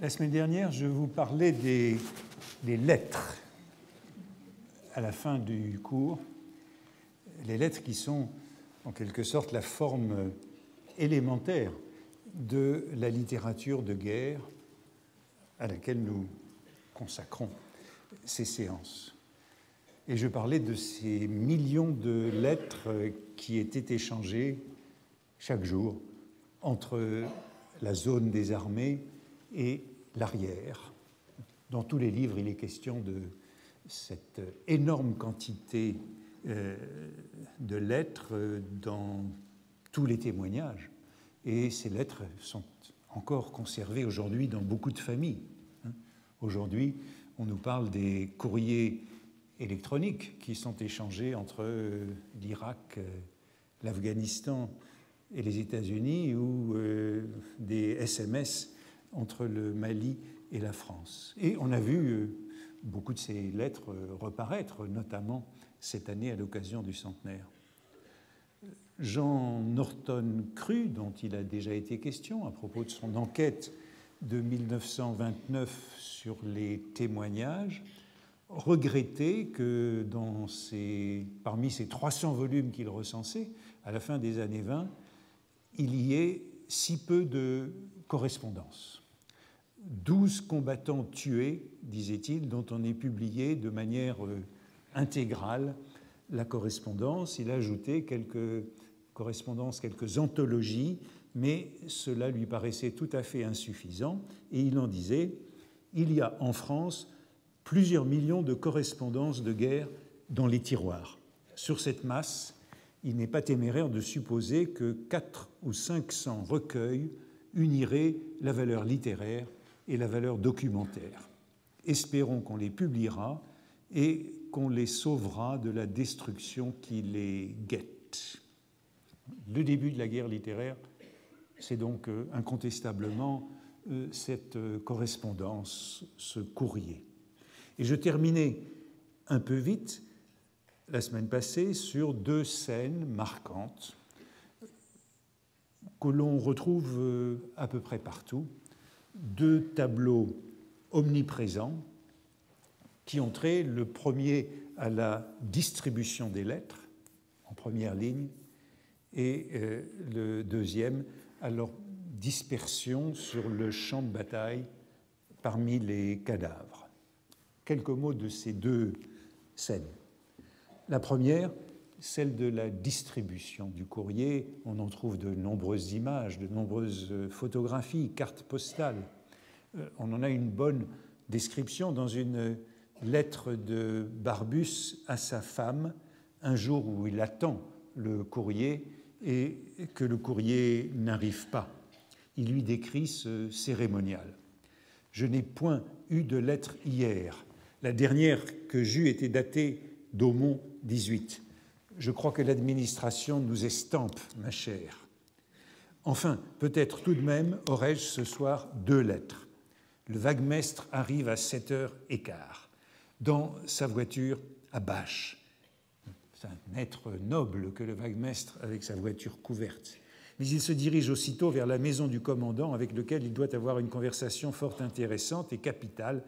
La semaine dernière, je vous parlais des lettres à la fin du cours, les lettres qui sont en quelque sorte la forme élémentaire de la littérature de guerre à laquelle nous consacrons ces séances. Et je parlais de ces millions de lettres qui étaient échangées chaque jour entre la zone des armées et l'arrière. Dans tous les livres, il est question de cette énorme quantité de lettres dans tous les témoignages. Et ces lettres sont encore conservées aujourd'hui dans beaucoup de familles. Aujourd'hui, on nous parle des courriers électroniques qui sont échangés entre l'Irak, l'Afghanistan et les États-Unis, ou des SMS entre le Mali et la France. Et on a vu beaucoup de ces lettres reparaître, notamment cette année à l'occasion du centenaire. Jean Norton Crue, dont il a déjà été question à propos de son enquête de 1929 sur les témoignages, regrettait que parmi ces 300 volumes qu'il recensait, à la fin des années 20, il y ait si peu de correspondances. 12 combattants tués, disait-il, dont on ait publié de manière intégrale la correspondance. Il a ajouté quelques correspondances, quelques anthologies, mais cela lui paraissait tout à fait insuffisant. Et il en disait « Il y a en France plusieurs millions de correspondances de guerre dans les tiroirs. Sur cette masse, il n'est pas téméraire de supposer que 400 ou 500 recueils uniraient la valeur littéraire et la valeur documentaire. Espérons qu'on les publiera et qu'on les sauvera de la destruction qui les guette. » Le début de la guerre littéraire, c'est donc incontestablement cette correspondance, ce courrier. Et je terminais un peu vite la semaine passée sur deux scènes marquantes que l'on retrouve à peu près partout, deux tableaux omniprésents qui ont trait, le premier à la distribution des lettres en première ligne et le deuxième à leur dispersion sur le champ de bataille parmi les cadavres. Quelques mots de ces deux scènes. La première, celle de la distribution du courrier. On en trouve de nombreuses images, de nombreuses photographies, cartes postales. On en a une bonne description dans une lettre de Barbus à sa femme, un jour où il attend le courrier et que le courrier n'arrive pas. Il lui décrit ce cérémonial. « Je n'ai point eu de lettre hier. La dernière que j'eus était datée d'Aumont 18. Je crois que l'administration nous estampe, ma chère. Enfin, peut-être tout de même aurais-je ce soir 2 lettres. Le vaguemestre arrive à 7h15 dans sa voiture à bâche. » C'est un être noble que le vaguemestre avec sa voiture couverte. Mais il se dirige aussitôt vers la maison du commandant avec lequel il doit avoir une conversation fort intéressante et capitale,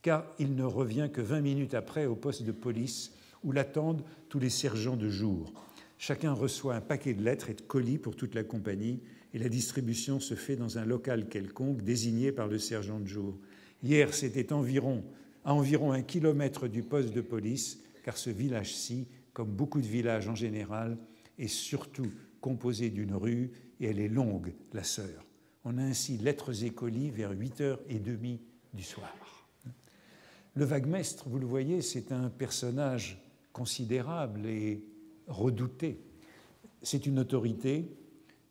car il ne revient que 20 minutes après au poste de police où l'attendent tous les sergents de jour. Chacun reçoit un paquet de lettres et de colis pour toute la compagnie et la distribution se fait dans un local quelconque désigné par le sergent de jour. Hier, c'était à environ 1 kilomètre du poste de police, car ce village-ci, comme beaucoup de villages en général, est surtout composé d'une rue et elle est longue, la Sœur. On a ainsi lettres et colis vers 8h30 du soir. Le vaguemestre, vous le voyez, c'est un personnage considérable et redouté. C'est une autorité.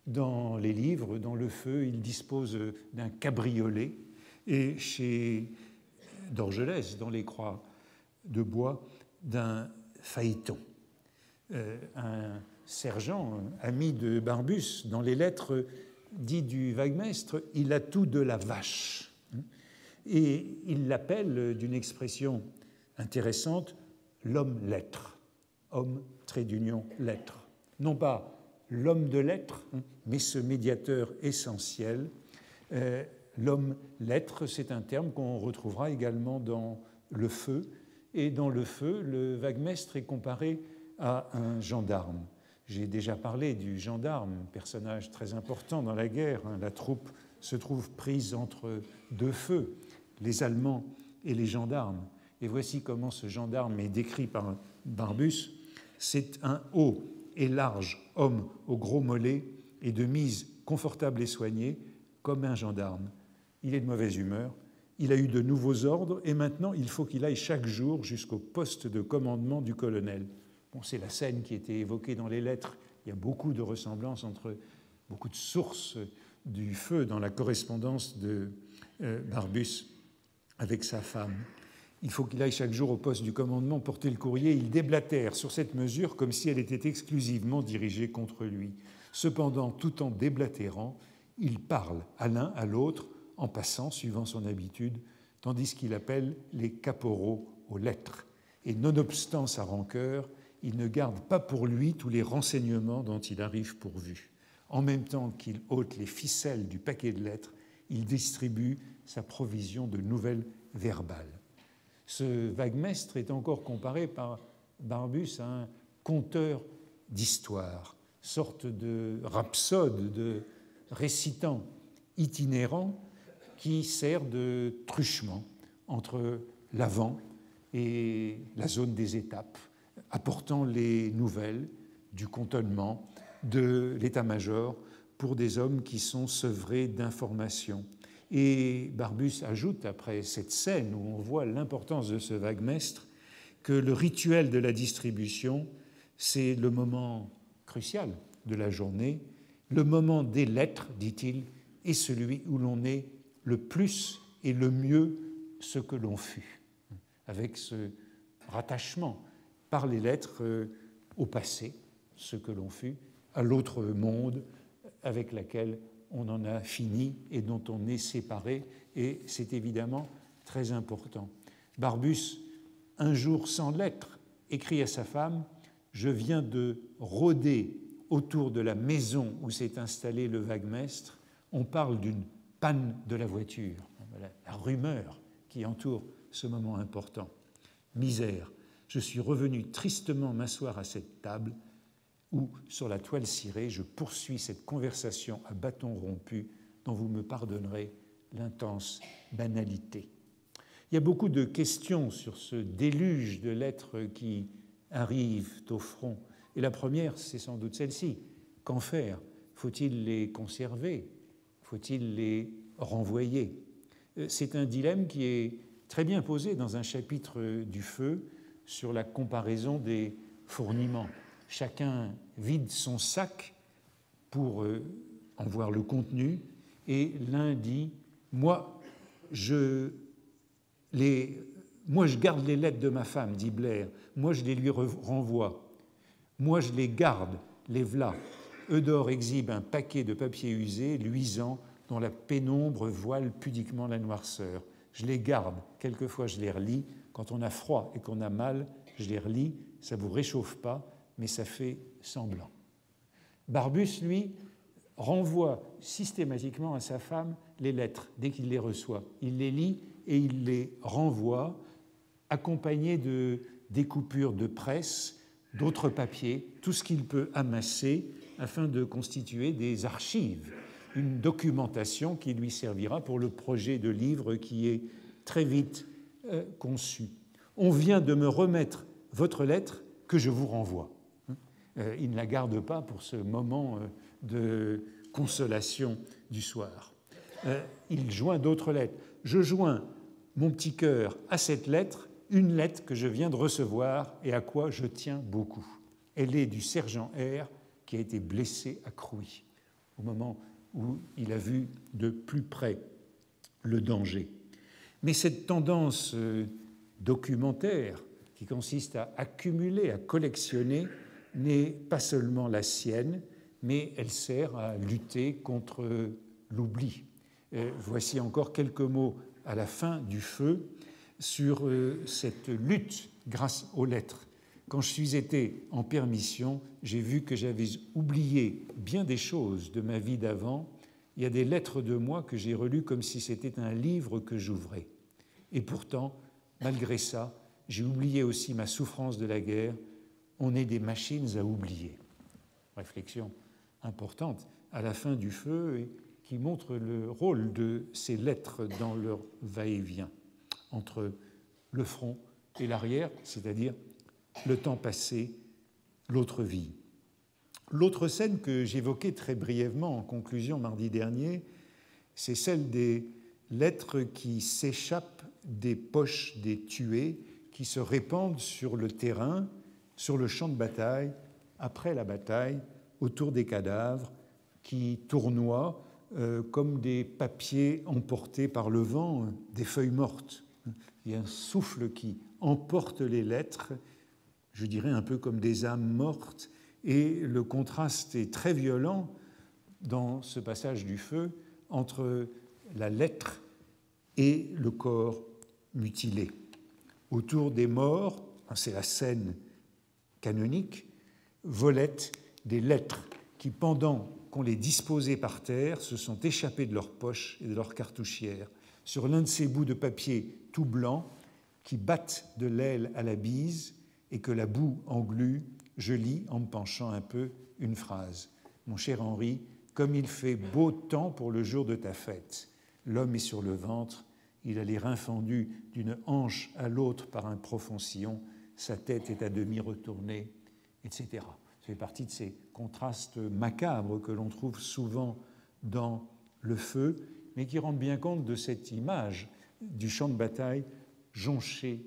Dans les livres, dans Le Feu, il dispose d'un cabriolet et chez Dorgelès, dans Les Croix de bois, d'un phaéton. Un sergent, ami de Barbus, dans les lettres, dit du vaguemestre « il a tout de la vache ». Et il l'appelle d'une expression intéressante « l'homme-lettre », homme, trait d'union, lettre. Non pas l'homme de lettres, mais ce médiateur essentiel, l'homme-lettre, c'est un terme qu'on retrouvera également dans le feu. Et dans le feu, le vaguemestre est comparé à un gendarme. J'ai déjà parlé du gendarme, personnage très important dans la guerre. La troupe se trouve prise entre deux feux, les Allemands et les gendarmes. Et voici comment ce gendarme est décrit par Barbus. C'est un haut et large homme au gros mollet et de mise confortable et soignée, comme un gendarme. Il est de mauvaise humeur, il a eu de nouveaux ordres et maintenant il faut qu'il aille chaque jour jusqu'au poste de commandement du colonel. Bon, c'est la scène qui était évoquée dans les lettres. Il y a beaucoup de ressemblances entre beaucoup de sources du feu dans la correspondance de Barbus avec sa femme. Il faut qu'il aille chaque jour au poste du commandement porter le courrier. Il déblatère sur cette mesure comme si elle était exclusivement dirigée contre lui. Cependant, tout en déblatérant, il parle à l'un, à l'autre, en passant, suivant son habitude, tandis qu'il appelle les caporaux aux lettres. Et nonobstant sa rancœur, il ne garde pas pour lui tous les renseignements dont il arrive pourvu. En même temps qu'il ôte les ficelles du paquet de lettres, il distribue sa provision de nouvelles verbales. Ce vaguemestre est encore comparé par Barbus à un conteur d'histoire, sorte de rhapsode, de récitant itinérant qui sert de truchement entre l'avant et la zone des étapes, apportant les nouvelles du cantonnement, de l'état-major pour des hommes qui sont sevrés d'informations. Et Barbus ajoute, après cette scène où on voit l'importance de ce vaguemestre, que le rituel de la distribution, c'est le moment crucial de la journée, le moment des lettres, dit-il, est celui où l'on est le plus et le mieux ce que l'on fut, avec ce rattachement par les lettres au passé, ce que l'on fut, à l'autre monde avec laquelle on en a fini et dont on est séparé, et c'est évidemment très important. Barbus, un jour sans lettre, écrit à sa femme « Je viens de rôder autour de la maison où s'est installé le vaguemestre. On parle d'une panne de la voiture. » Voilà la rumeur qui entoure ce moment important. « Misère, je suis revenu tristement m'asseoir à cette table où, sur la toile cirée, je poursuis cette conversation à bâton rompu dont vous me pardonnerez l'intense banalité. » Il y a beaucoup de questions sur ce déluge de lettres qui arrivent au front. Et la première, c'est sans doute celle-ci. Qu'en faire? Faut-il les conserver? Faut-il les renvoyer? C'est un dilemme qui est très bien posé dans un chapitre du Feu sur la comparaison des fourniments. Chacun vide son sac pour en voir le contenu, et l'un dit « Moi, je garde les lettres de ma femme, dit Blair. Moi, je les lui renvoie. Moi, je les garde, les v'là. » Eudore exhibe un paquet de papier usé, luisant, dont la pénombre voile pudiquement la noirceur. Je les garde, quelquefois je les relis. Quand on a froid et qu'on a mal, je les relis. Ça ne vous réchauffe pas, mais ça fait semblant. Barbus, lui, renvoie systématiquement à sa femme les lettres dès qu'il les reçoit. Il les lit et il les renvoie, accompagnés de découpures de presse, d'autres papiers, tout ce qu'il peut amasser afin de constituer des archives, une documentation qui lui servira pour le projet de livre qui est très vite conçu. On vient de me remettre votre lettre que je vous renvoie. Il ne la garde pas pour ce moment de consolation du soir. Il joint d'autres lettres. Je joins mon petit cœur à cette lettre, une lettre que je viens de recevoir et à quoi je tiens beaucoup. Elle est du sergent R qui a été blessé à Crouy, au moment où il a vu de plus près le danger. Mais cette tendance documentaire qui consiste à accumuler, à collectionner, n'est pas seulement la sienne, mais elle sert à lutter contre l'oubli. Voici encore quelques mots à la fin du Feu sur cette lutte grâce aux lettres. Quand je suis été en permission, j'ai vu que j'avais oublié bien des choses de ma vie d'avant, il y a des lettres de moi que j'ai relues comme si c'était un livre que j'ouvrais. Et pourtant, malgré ça, j'ai oublié aussi ma souffrance de la guerre. On est des machines à oublier. Réflexion importante à la fin du feu et qui montre le rôle de ces lettres dans leur va-et-vient entre le front et l'arrière, c'est-à-dire le temps passé, l'autre vie. L'autre scène que j'évoquais très brièvement en conclusion mardi dernier, c'est celle des lettres qui s'échappent des poches des tués, qui se répandent sur le terrain, sur le champ de bataille, après la bataille, autour des cadavres, qui tournoient comme des papiers emportés par le vent, des feuilles mortes. Il y a un souffle qui emporte les lettres, je dirais un peu comme des âmes mortes, et le contraste est très violent dans ce passage du feu entre la lettre et le corps mutilé. Autour des morts, c'est la scène canonique, volaient des lettres qui, pendant qu'on les disposait par terre, se sont échappées de leurs poches et de leurs cartouchières. Sur l'un de ces bouts de papier tout blanc qui battent de l'aile à la bise et que la boue englue, je lis, en me penchant un peu, une phrase. « Mon cher Henri, comme il fait beau temps pour le jour de ta fête. L'homme est sur le ventre, il a les reins fendus d'une hanche à l'autre par un profond sillon, sa tête est à demi retournée, etc. » Ça fait partie de ces contrastes macabres que l'on trouve souvent dans le feu, mais qui rendent bien compte de cette image du champ de bataille jonché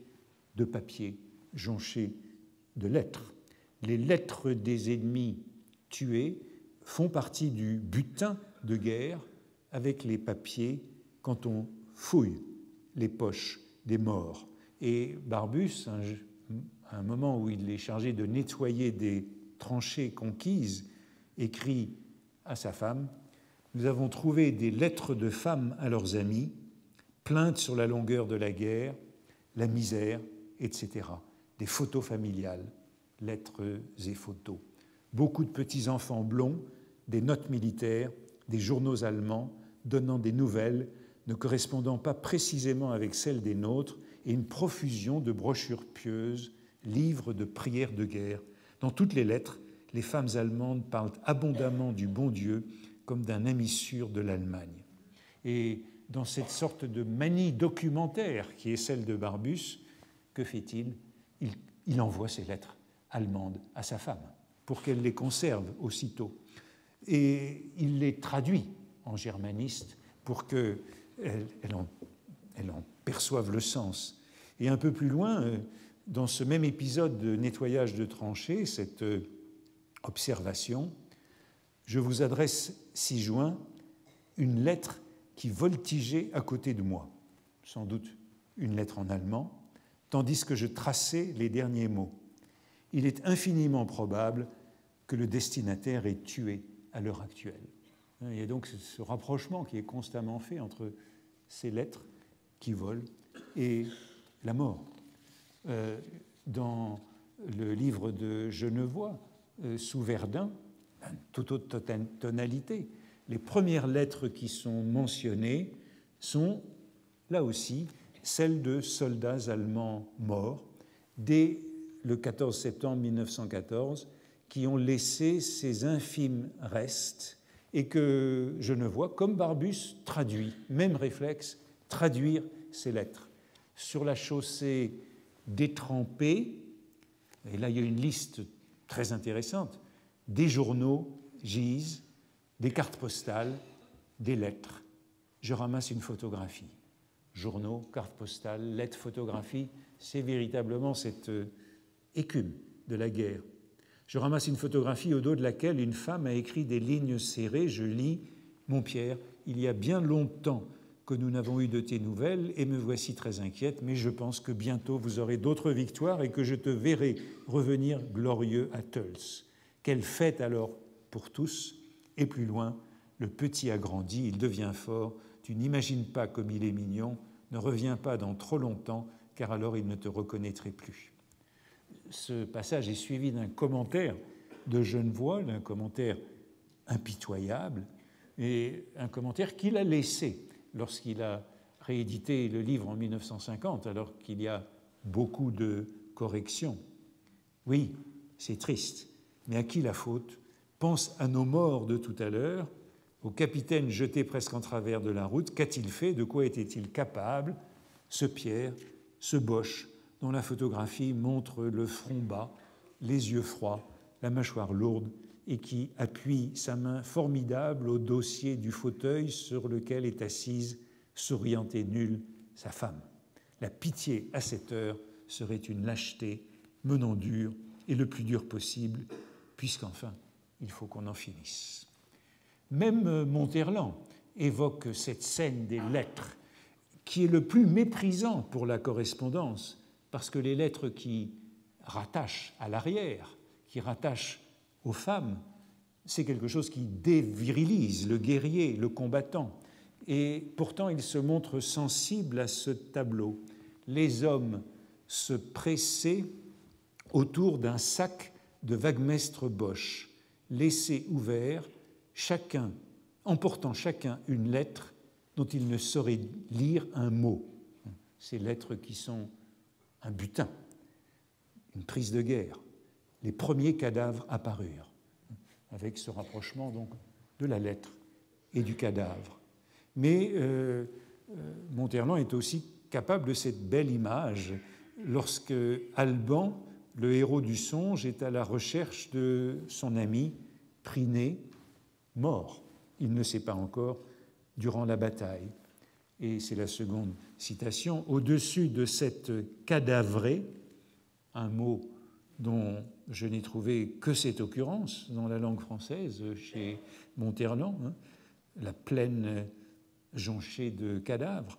de papier, jonché de lettres. Les lettres des ennemis tués font partie du butin de guerre avec les papiers quand on fouille les poches des morts. Et Barbus, à un moment où il est chargé de nettoyer des tranchées conquises, écrit à sa femme « Nous avons trouvé des lettres de femmes à leurs amis, plaintes sur la longueur de la guerre, la misère, etc. Des photos familiales, lettres et photos. Beaucoup de petits-enfants blonds, des notes militaires, des journaux allemands donnant des nouvelles ne correspondant pas précisément avec celles des nôtres et une profusion de brochures pieuses, livres de prières de guerre. Dans toutes les lettres, les femmes allemandes parlent abondamment du bon Dieu comme d'un ami sûr de l'Allemagne. » Et dans cette sorte de manie documentaire qui est celle de Barbus, que fait-il ? Il envoie ces lettres allemandes à sa femme pour qu'elle les conserve aussitôt. Et il les traduit en germaniste pour qu'elle en perçoive le sens. Et un peu plus loin, dans ce même épisode de nettoyage de tranchées, cette observation, je vous adresse, 6 juin, une lettre qui voltigeait à côté de moi, sans doute une lettre en allemand, tandis que je traçais les derniers mots. Il est infiniment probable que le destinataire est tué à l'heure actuelle. Il y a donc ce rapprochement qui est constamment fait entre ces lettres qui volent et la mort. Dans le livre de Genevois, sous Verdun, toute autre tonalité, les premières lettres qui sont mentionnées sont, là aussi, celles de soldats allemands morts dès le 14 septembre 1914, qui ont laissé ces infimes restes et que Genevois, comme Barbus, traduit, même réflexe, traduire ces lettres. Sur la chaussée détrempée, et là il y a une liste très intéressante, des journaux gisent, des cartes postales, des lettres. Je ramasse une photographie. Journaux, cartes postales, lettres, photographies, c'est véritablement cette écume de la guerre. Je ramasse une photographie au dos de laquelle une femme a écrit des lignes serrées. Je lis « Mon Pierre, il y a bien longtemps que nous n'avons eu de tes nouvelles et me voici très inquiète, mais je pense que bientôt vous aurez d'autres victoires et que je te verrai revenir glorieux à Tölz. Quelle fête alors pour tous !» Et plus loin, le petit a grandi, il devient fort, tu n'imagines pas comme il est mignon, ne reviens pas dans trop longtemps, car alors il ne te reconnaîtrait plus. Ce passage est suivi d'un commentaire de Genevois, d'un commentaire impitoyable, et un commentaire qu'il a laissé lorsqu'il a réédité le livre en 1950, alors qu'il y a beaucoup de corrections. Oui, c'est triste, mais à qui la faute? Pense à nos morts de tout à l'heure, au capitaine jeté presque en travers de la route. Qu'a-t-il fait? De quoi était-il capable? Ce Pierre, ce Boche, dont la photographie montre le front bas, les yeux froids, la mâchoire lourde, et qui appuie sa main formidable au dossier du fauteuil sur lequel est assise, souriante et nulle, sa femme. La pitié à cette heure serait une lâcheté, menant dur, et le plus dur possible, puisqu'enfin, il faut qu'on en finisse. Même Monterland évoque cette scène des lettres, qui est le plus méprisant pour la correspondance, parce que les lettres qui rattachent à l'arrière, qui rattachent aux femmes, c'est quelque chose qui dévirilise le guerrier, le combattant. Et pourtant, il se montre sensible à ce tableau. Les hommes se pressaient autour d'un sac de Wagmestre Boche, laissé ouvert, chacun, emportant chacun une lettre dont il ne saurait lire un mot. Ces lettres qui sont un butin, une prise de guerre. Les premiers cadavres apparurent, avec ce rapprochement donc de la lettre et du cadavre. Mais Monterland est aussi capable de cette belle image lorsque Alban, le héros du songe, est à la recherche de son ami Priné, mort. Il ne sait pas encore durant la bataille. Et c'est la seconde citation. Au-dessus de cette cadavrée, un mot dont je n'ai trouvé que cette occurrence dans la langue française chez Monterland, la plaine jonchée de cadavres.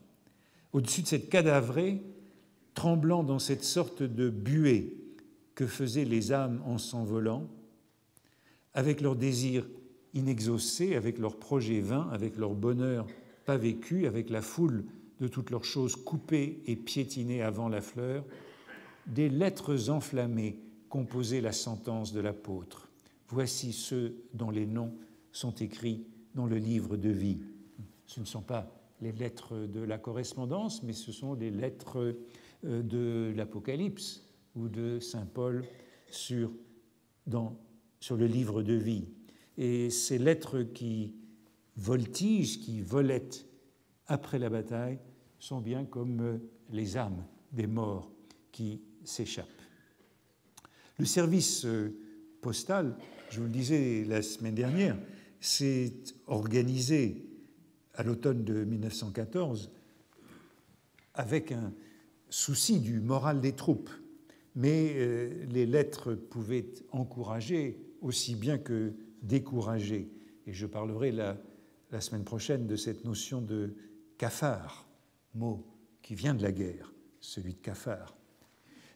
Au-dessus de cette cadavrée, tremblant dans cette sorte de buée que faisaient les âmes en s'envolant, avec leurs désirs inexaucés, avec leurs projets vains, avec leur bonheur pas vécu, avec la foule de toutes leurs choses coupées et piétinées avant la fleur, des lettres enflammées composaient la sentence de l'apôtre. Voici ceux dont les noms sont écrits dans le livre de vie. Ce ne sont pas les lettres de la correspondance, mais ce sont les lettres de l'Apocalypse ou de saint Paul sur le livre de vie. Et ces lettres qui voltigent, qui volettent après la bataille, sont bien comme les âmes des morts qui s'échappent. Le service postal, je vous le disais la semaine dernière, s'est organisé à l'automne de 1914 avec un souci du moral des troupes. Mais les lettres pouvaient encourager aussi bien que décourager. Et je parlerai la semaine prochaine de cette notion de cafard, mot qui vient de la guerre, celui de cafard.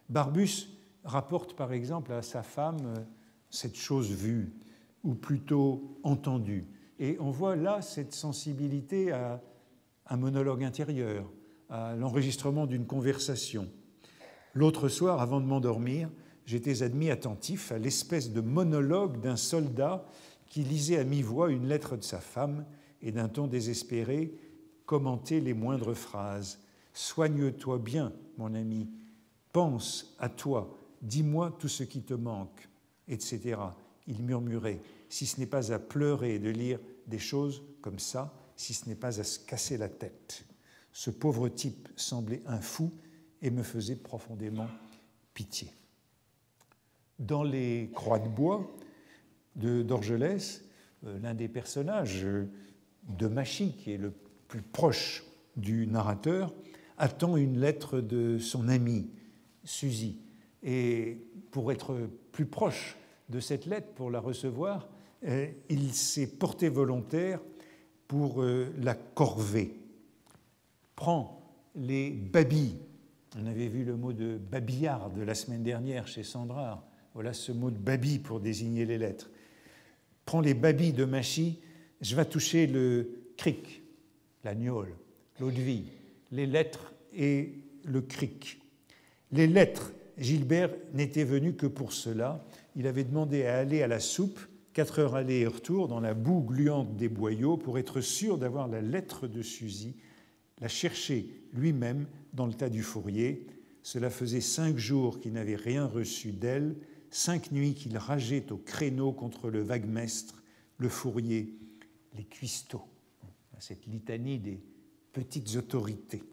Barbus rapporte par exemple à sa femme cette chose vue, ou plutôt entendue. Et on voit là cette sensibilité à un monologue intérieur, à l'enregistrement d'une conversation. L'autre soir, avant de m'endormir, j'étais admis attentif à l'espèce de monologue d'un soldat qui lisait à mi-voix une lettre de sa femme et d'un ton désespéré commentait les moindres phrases. « Soigne-toi bien, mon ami, pense à toi, dis-moi tout ce qui te manque, etc. » Il murmurait, si ce n'est pas à pleurer de lire des choses comme ça, si ce n'est pas à se casser la tête. Ce pauvre type semblait un fou et me faisait profondément pitié. Dans les Croix de bois d'Orgelès, l'un des personnages de Machy, qui est le plus proche du narrateur, attend une lettre de son amie, Suzy. Et pour être plus proche de cette lettre, pour la recevoir, il s'est porté volontaire pour la corvée. Prend les babilles. On avait vu le mot de babillarde la semaine dernière chez Sandrard. Voilà ce mot de babille pour désigner les lettres. Prends les babilles de Machy, je vais toucher le cric, la gnôle, l'eau de vie, les lettres et le cric. Les lettres, Gilbert n'était venu que pour cela. Il avait demandé à aller à la soupe 4 heures aller et retour dans la boue gluante des boyaux pour être sûr d'avoir la lettre de Suzy, la chercher lui-même dans le tas du fourrier. Cela faisait 5 jours qu'il n'avait rien reçu d'elle, 5 nuits qu'il rageait au créneau contre le vaguemestre, le fourrier, les cuistots. Cette litanie des petites autorités.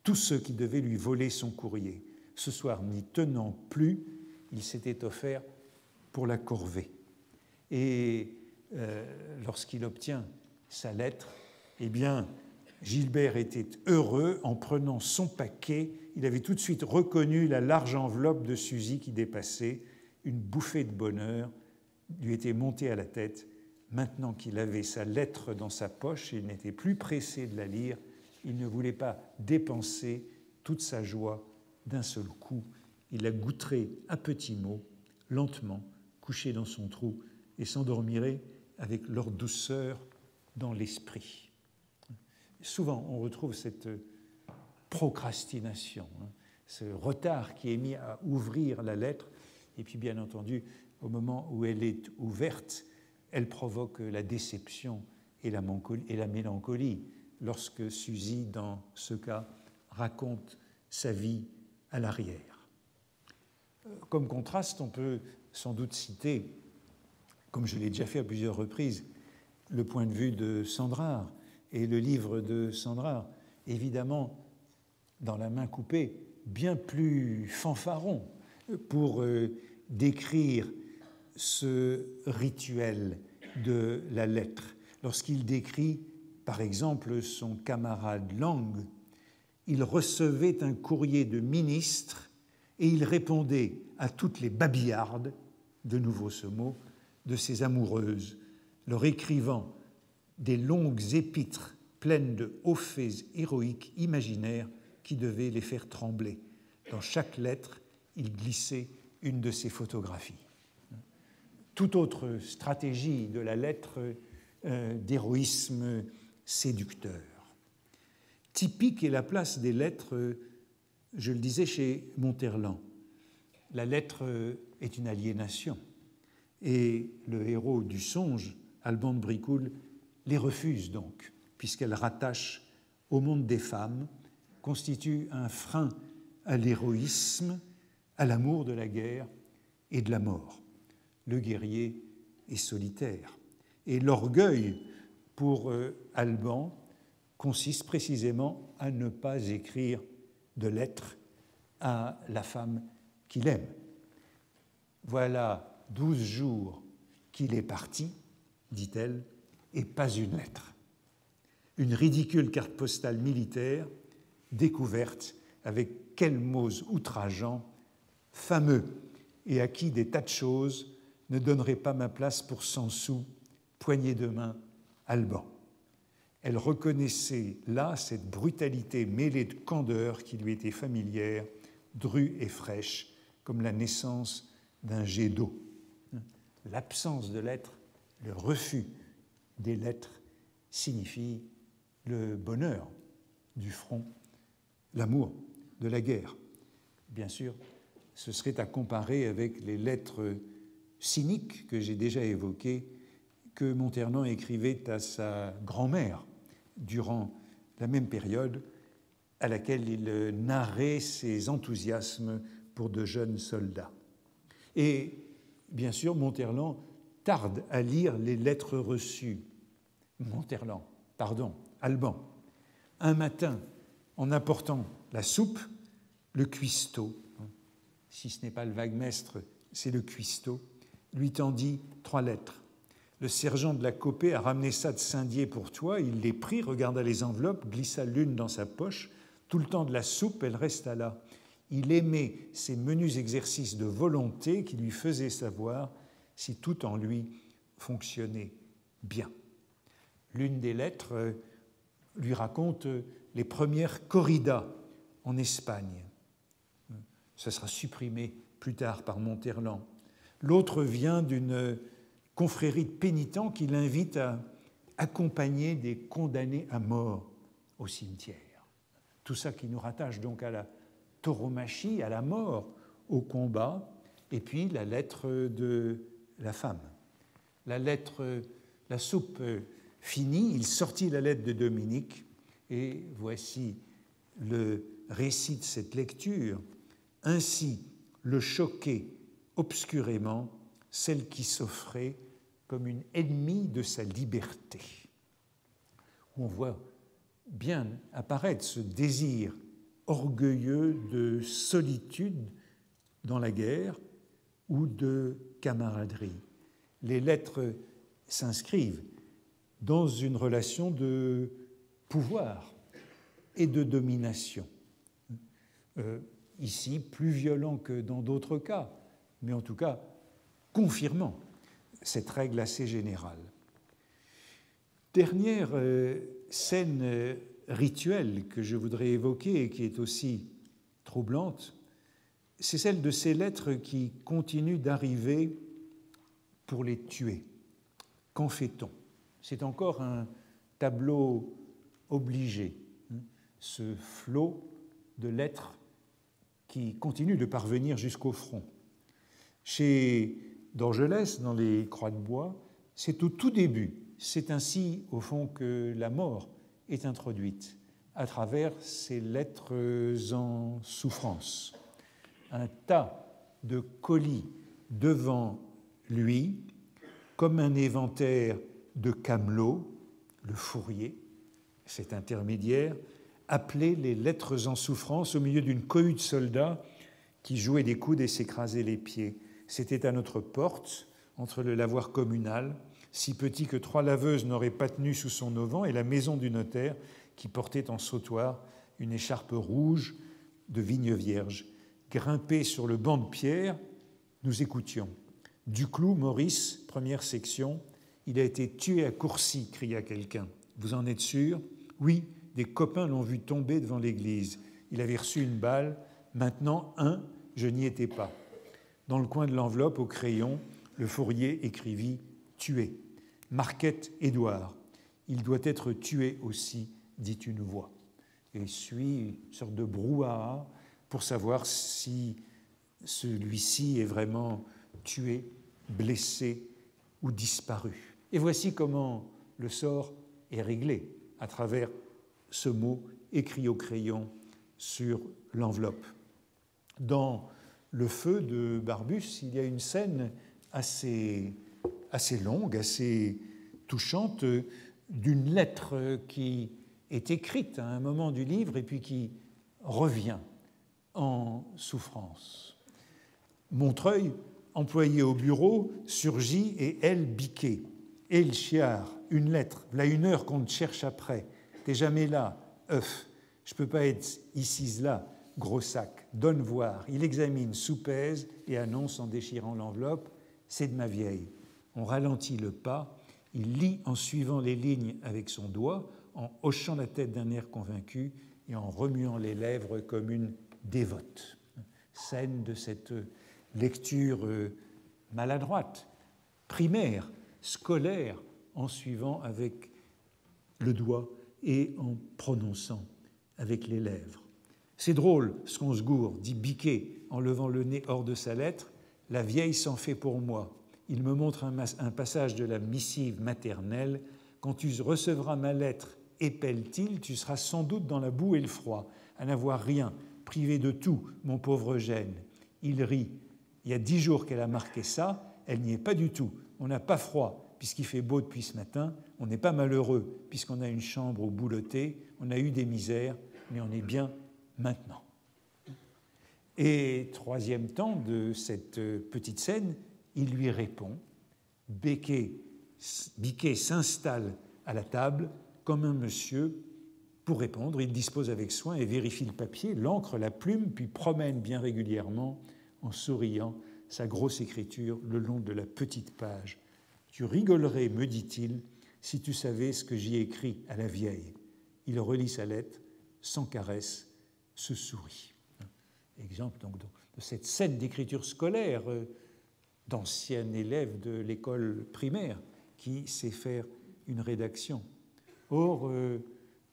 Tous ceux qui devaient lui voler son courrier. Ce soir, n'y tenant plus, il s'était offert pour la corvée. Et lorsqu'il obtient sa lettre, eh bien, Gilbert était heureux en prenant son paquet. Il avait tout de suite reconnu la large enveloppe de Suzy qui dépassait. Une bouffée de bonheur lui était montée à la tête. Maintenant qu'il avait sa lettre dans sa poche, il n'était plus pressé de la lire. Il ne voulait pas dépenser toute sa joie d'un seul coup. Il la goûterait à petits mots, lentement, couché dans son trou, et s'endormirait avec leur douceur dans l'esprit. Souvent, on retrouve cette procrastination, ce retard qui est mis à ouvrir la lettre, et puis bien entendu, au moment où elle est ouverte, elle provoque la déception et la mélancolie lorsque Suzy, dans ce cas, raconte sa vie à l'arrière. Comme contraste, on peut sans doute citer, comme je l'ai déjà fait à plusieurs reprises, le point de vue de Sandrard et le livre de Sandrard, évidemment, dans La main coupée, bien plus fanfaron pour décrire ce rituel de la lettre. Lorsqu'il décrit, par exemple, son camarade Lang, il recevait un courrier de ministre et il répondait à toutes les babillardes, de nouveau ce mot, de ses amoureuses, leur écrivant des longues épîtres pleines de hauts faits héroïques imaginaires qui devaient les faire trembler. Dans chaque lettre, il glissait une de ses photographies. Toute autre stratégie de la lettre d'héroïsme séducteur. Typique est la place des lettres, je le disais, chez Monterland. La lettre est une aliénation. Et le héros du songe, Alban de Bricoule, les refuse donc, puisqu'elle rattache au monde des femmes, constitue un frein à l'héroïsme, à l'amour de la guerre et de la mort. Le guerrier est solitaire. Et l'orgueil pour Alban consiste précisément à ne pas écrire de lettres à la femme qu'il aime. Voilà 12 jours qu'il est parti, dit-elle, et pas une lettre. Une ridicule carte postale militaire, découverte avec quels mots outrageants, fameux, et à qui des tas de choses ne donneraient pas ma place pour 100 sous, poignée de main, Alban. Elle reconnaissait là cette brutalité mêlée de candeur qui lui était familière, drue et fraîche, comme la naissance d'un jet d'eau. L'absence de lettres, le refus des lettres signifie le bonheur du front, l'amour de la guerre. Bien sûr, ce serait à comparer avec les lettres cyniques que j'ai déjà évoquées, que Monterland écrivait à sa grand-mère durant la même période, à laquelle il narrait ses enthousiasmes pour de jeunes soldats. Et bien sûr, Monterland tarde à lire les lettres reçues. Alban. Un matin, en apportant la soupe, le cuistot, si ce n'est pas le vaguemestre, c'est le cuistot, lui tendit 3 lettres. Le sergent de la Copée a ramené ça de Saint-Dié pour toi, il les prit, regarda les enveloppes, glissa l'une dans sa poche. Tout le temps de la soupe, elle resta là. Il aimait ces menus exercices de volonté qui lui faisaient savoir si tout en lui fonctionnait bien. L'une des lettres lui raconte les premières corridas en Espagne. Ça sera supprimé plus tard par Monterland. L'autre vient d'une confrérie de pénitents qui l'invite à accompagner des condamnés à mort au cimetière. Tout ça qui nous rattache donc à la tauromachie, à la mort, au combat, et puis la lettre de la femme. la soupe finie, il sortit la lettre de Dominique, et voici le récit de cette lecture. Ainsi le choquait obscurément celle qui s'offrait comme une ennemie de sa liberté. On voit bien apparaître ce désir orgueilleux de solitude dans la guerre ou de camaraderie. Les lettres s'inscrivent dans une relation de pouvoir et de domination. Ici, plus violent que dans d'autres cas, mais en tout cas confirmant cette règle assez générale. Dernière scène rituelle que je voudrais évoquer et qui est aussi troublante, c'est celle de ces lettres qui continuent d'arriver pour les tuer. Qu'en fait-on? C'est encore un tableau obligé, ce flot de lettres qui continue de parvenir jusqu'au front. Chez Dorgelès, dans les Croix de bois, c'est au tout début, c'est ainsi au fond que la mort est introduite, à travers ces lettres en souffrance. Un tas de colis devant lui, comme un éventaire de camelots, le fourrier, cet intermédiaire, appelait les lettres en souffrance au milieu d'une cohue de soldats qui jouaient des coudes et s'écrasaient les pieds. C'était à notre porte, entre le lavoir communal, si petit que 3 laveuses n'auraient pas tenu sous son auvent, et la maison du notaire qui portait en sautoir une écharpe rouge de vigne vierge. Grimpé sur le banc de pierre, nous écoutions. Duclou, Maurice, première section, il a été tué à Courcy, cria quelqu'un. Vous en êtes sûr? Oui, des copains l'ont vu tomber devant l'église. Il avait reçu une balle. Maintenant, je n'y étais pas. Dans le coin de l'enveloppe, au crayon, le fourrier écrivit « Tué ». Marquette Édouard. Il doit être tué aussi, dit une voix. Et suit une sorte de brouhaha pour savoir si celui-ci est vraiment tué, blessé ou disparu. Et voici comment le sort est réglé à travers ce mot écrit au crayon sur l'enveloppe. Dans Le Feu de Barbus, il y a une scène assez longue, assez touchante, d'une lettre qui est écrite à un moment du livre et puis qui revient en souffrance. Montreuil, employé au bureau, surgit et elle biquet. Et le chiard, une lettre, v'là 1 heure qu'on te cherche après. T'es jamais là, œuf. Je peux pas être ici là, gros sac. Donne voir. Il examine, soupèse et annonce en déchirant l'enveloppe. C'est de ma vieille. On ralentit le pas. Il lit en suivant les lignes avec son doigt, en hochant la tête d'un air convaincu et en remuant les lèvres comme une dévote. Scène de cette lecture maladroite, primaire, scolaire, en suivant avec le doigt et en prononçant avec les lèvres. C'est drôle, ce qu'on se gourre, dit Biquet en levant le nez hors de sa lettre. La vieille s'en fait pour moi. Il me montre un passage de la missive maternelle. Quand tu recevras ma lettre, épelle-t-il, tu seras sans doute dans la boue et le froid, à n'avoir rien, privé de tout, mon pauvre Eugène. Il rit. Il y a 10 jours qu'elle a marqué ça, elle n'y est pas du tout. On n'a pas froid, puisqu'il fait beau depuis ce matin. On n'est pas malheureux, puisqu'on a une chambre au bouleté. On a eu des misères, mais on est bien maintenant. Et troisième temps de cette petite scène, il lui répond. Biquet s'installe à la table comme un monsieur pour répondre. Il dispose avec soin et vérifie le papier, l'encre, la plume, puis promène bien régulièrement, en souriant, sa grosse écriture le long de la petite page. Tu rigolerais, me dit-il, si tu savais ce que j'y ai écrit à la vieille. Il relit sa lettre, sans caresse, se sourit. Exemple donc de cette scène d'écriture scolaire d'ancien élève de l'école primaire qui sait faire une rédaction. Or,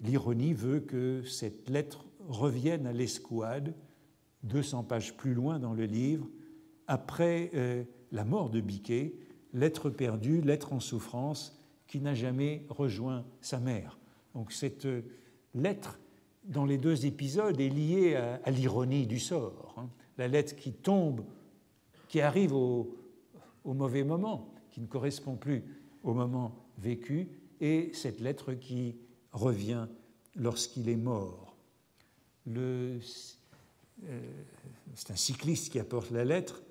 l'ironie veut que cette lettre revienne à l'escouade, 200 pages plus loin dans le livre, après la mort de Biquet, l'être perdu, l'être en souffrance qui n'a jamais rejoint sa mère. Donc cette lettre, dans les deux épisodes, est liée à l'ironie du sort. La lettre qui tombe, qui arrive au mauvais moment, qui ne correspond plus au moment vécu, et cette lettre qui revient lorsqu'il est mort. C'est un cycliste qui apporte la lettre.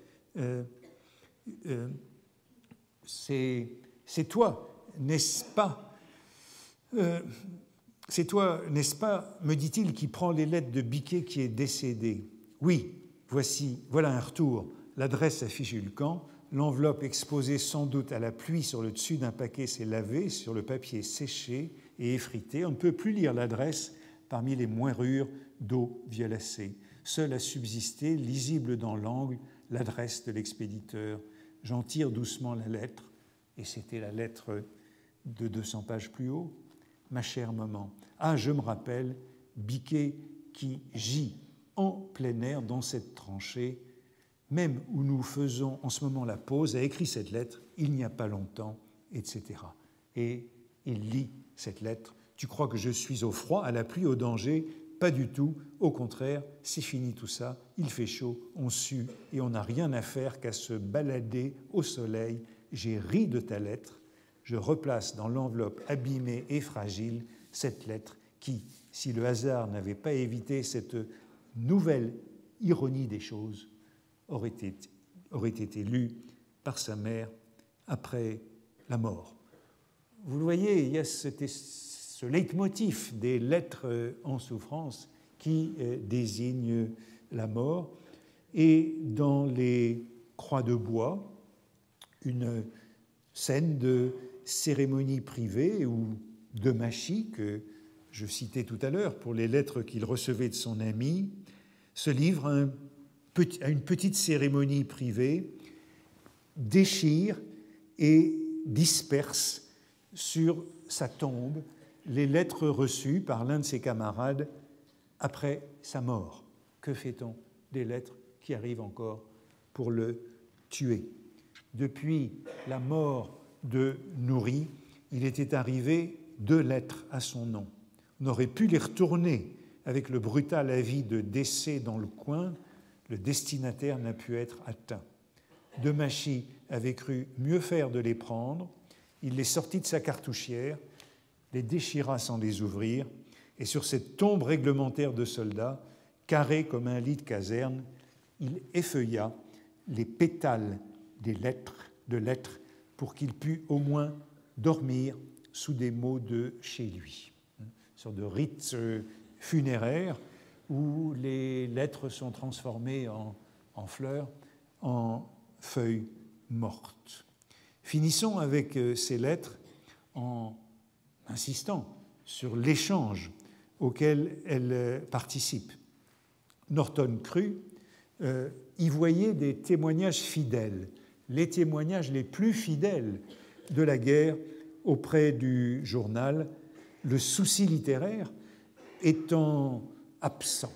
C'est toi, n'est-ce pas c'est toi, n'est-ce pas, me dit-il, qui prend les lettres de Biquet qui est décédé. Oui, voilà un retour. L'adresse affiche le camp. L'enveloppe exposée sans doute à la pluie sur le dessus d'un paquet s'est lavée sur le papier séché et effrité. On ne peut plus lire l'adresse parmi les moirures d'eau violacée. Seule a subsisté, lisible dans l'angle, l'adresse de l'expéditeur. J'en tire doucement la lettre, et c'était la lettre de 200 pages plus haut. Ma chère maman, ah, je me rappelle, Biquet qui gît en plein air dans cette tranchée, même où nous faisons en ce moment la pause, a écrit cette lettre il n'y a pas longtemps, etc. Et il lit cette lettre. Tu crois que je suis au froid, à la pluie, au danger? Pas du tout. Au contraire, c'est fini tout ça. Il fait chaud, on sue et on n'a rien à faire qu'à se balader au soleil. J'ai ri de ta lettre. Je replace dans l'enveloppe abîmée et fragile cette lettre qui, si le hasard n'avait pas évité cette nouvelle ironie des choses, aurait été lue par sa mère après la mort. Vous le voyez, il y a ce leitmotiv des lettres en souffrance qui désigne la mort. Et dans les croix de bois, une scène de cérémonie privée ou de machie que je citais tout à l'heure pour les lettres qu'il recevait de son ami, se livre à une petite cérémonie privée, déchire et disperse sur sa tombe les lettres reçues par l'un de ses camarades après sa mort. Que fait-on des lettres qui arrivent encore pour le tuer? Depuis la mort de Nourri, il était arrivé 2 lettres à son nom. On aurait pu les retourner avec le brutal avis de décès dans le coin. Le destinataire n'a pu être atteint. De Machy avait cru mieux faire de les prendre. Il les sortit de sa cartouchière, les déchira sans les ouvrir, et sur cette tombe réglementaire de soldats, carrée comme un lit de caserne, il effeuilla les pétales de lettres pour qu'il pût au moins dormir sous des mots de chez lui. Une sorte de rite funéraire où les lettres sont transformées en fleurs, en feuilles mortes. Finissons avec ces lettres en insistant sur l'échange auquel elles participent. Norton crut y voyait des témoignages fidèles, les témoignages les plus fidèles de la guerre auprès du journal, le souci littéraire étant absent,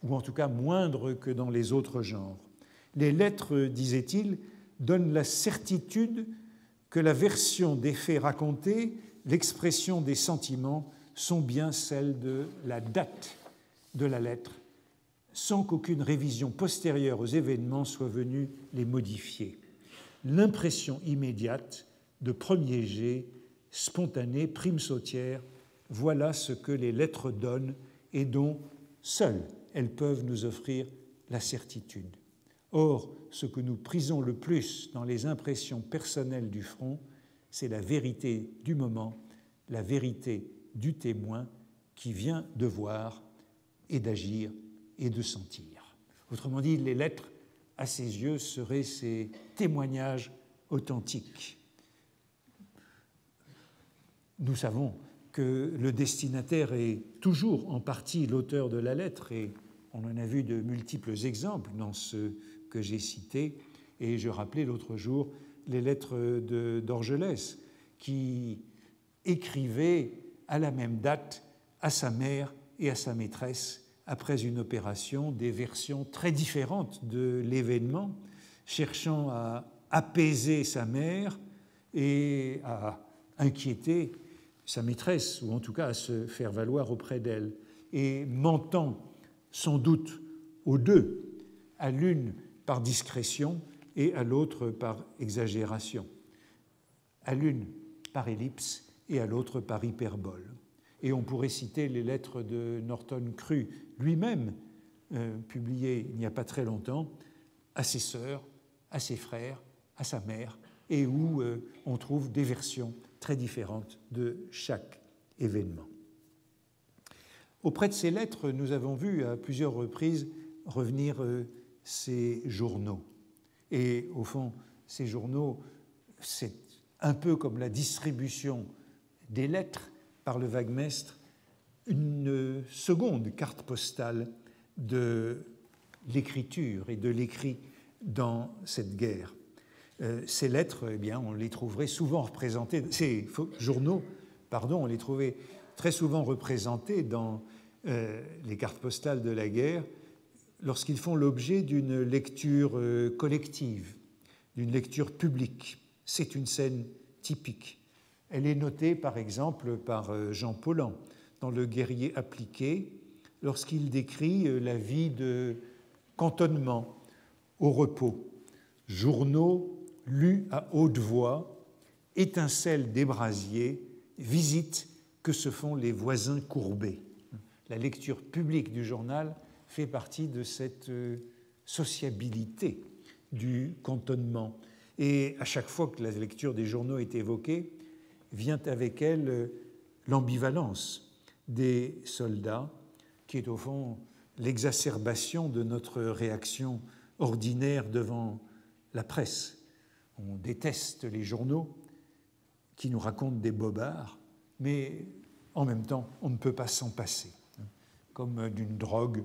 ou en tout cas moindre que dans les autres genres. Les lettres, disait-il, donnent la certitude que la version des faits racontés, l'expression des sentiments, sont bien celles de la date de la lettre, sans qu'aucune révision postérieure aux événements soit venue les modifier. L'impression immédiate de premier jet, spontanée, prime sautière, voilà ce que les lettres donnent et dont seules elles peuvent nous offrir la certitude. Or, ce que nous prisons le plus dans les impressions personnelles du front, c'est la vérité du moment, la vérité du témoin qui vient de voir et d'agir et de sentir. Autrement dit, les lettres, à ses yeux, seraient ces témoignages authentiques. Nous savons que le destinataire est toujours en partie l'auteur de la lettre, et on en a vu de multiples exemples dans ce que j'ai cité, et je rappelais l'autre jour les lettres d'Orgelès, qui écrivait à la même date à sa mère et à sa maîtresse, après une opération, des versions très différentes de l'événement, cherchant à apaiser sa mère et à inquiéter sa maîtresse, ou en tout cas à se faire valoir auprès d'elle, et mentant sans doute aux deux, à l'une par discrétion et à l'autre par exagération, à l'une par ellipse et à l'autre par hyperbole. Et on pourrait citer les lettres de Norton Crue lui-même, publiées il n'y a pas très longtemps, à ses sœurs, à ses frères, à sa mère, et où on trouve des versions très différentes de chaque événement. Auprès de ces lettres, nous avons vu à plusieurs reprises revenir ces journaux. Et au fond, ces journaux, c'est un peu comme la distribution des lettres par le vaguemestre, une seconde carte postale de l'écriture et de l'écrit dans cette guerre. Ces lettres, eh bien, on les trouverait souvent représentées, ces journaux, pardon, on les trouvait très souvent représentés dans les cartes postales de la guerre lorsqu'ils font l'objet d'une lecture collective, d'une lecture publique. C'est une scène typique. Elle est notée, par exemple, par Jean Paulhan dans Le guerrier appliqué, lorsqu'il décrit la vie de cantonnement au repos. Journaux lus à haute voix, étincelles des brasiers, visites que se font les voisins courbés. La lecture publique du journal fait partie de cette sociabilité du cantonnement. Et à chaque fois que la lecture des journaux est évoquée, vient avec elle l'ambivalence des soldats, qui est au fond l'exacerbation de notre réaction ordinaire devant la presse. On déteste les journaux qui nous racontent des bobards, mais en même temps, on ne peut pas s'en passer, comme d'une drogue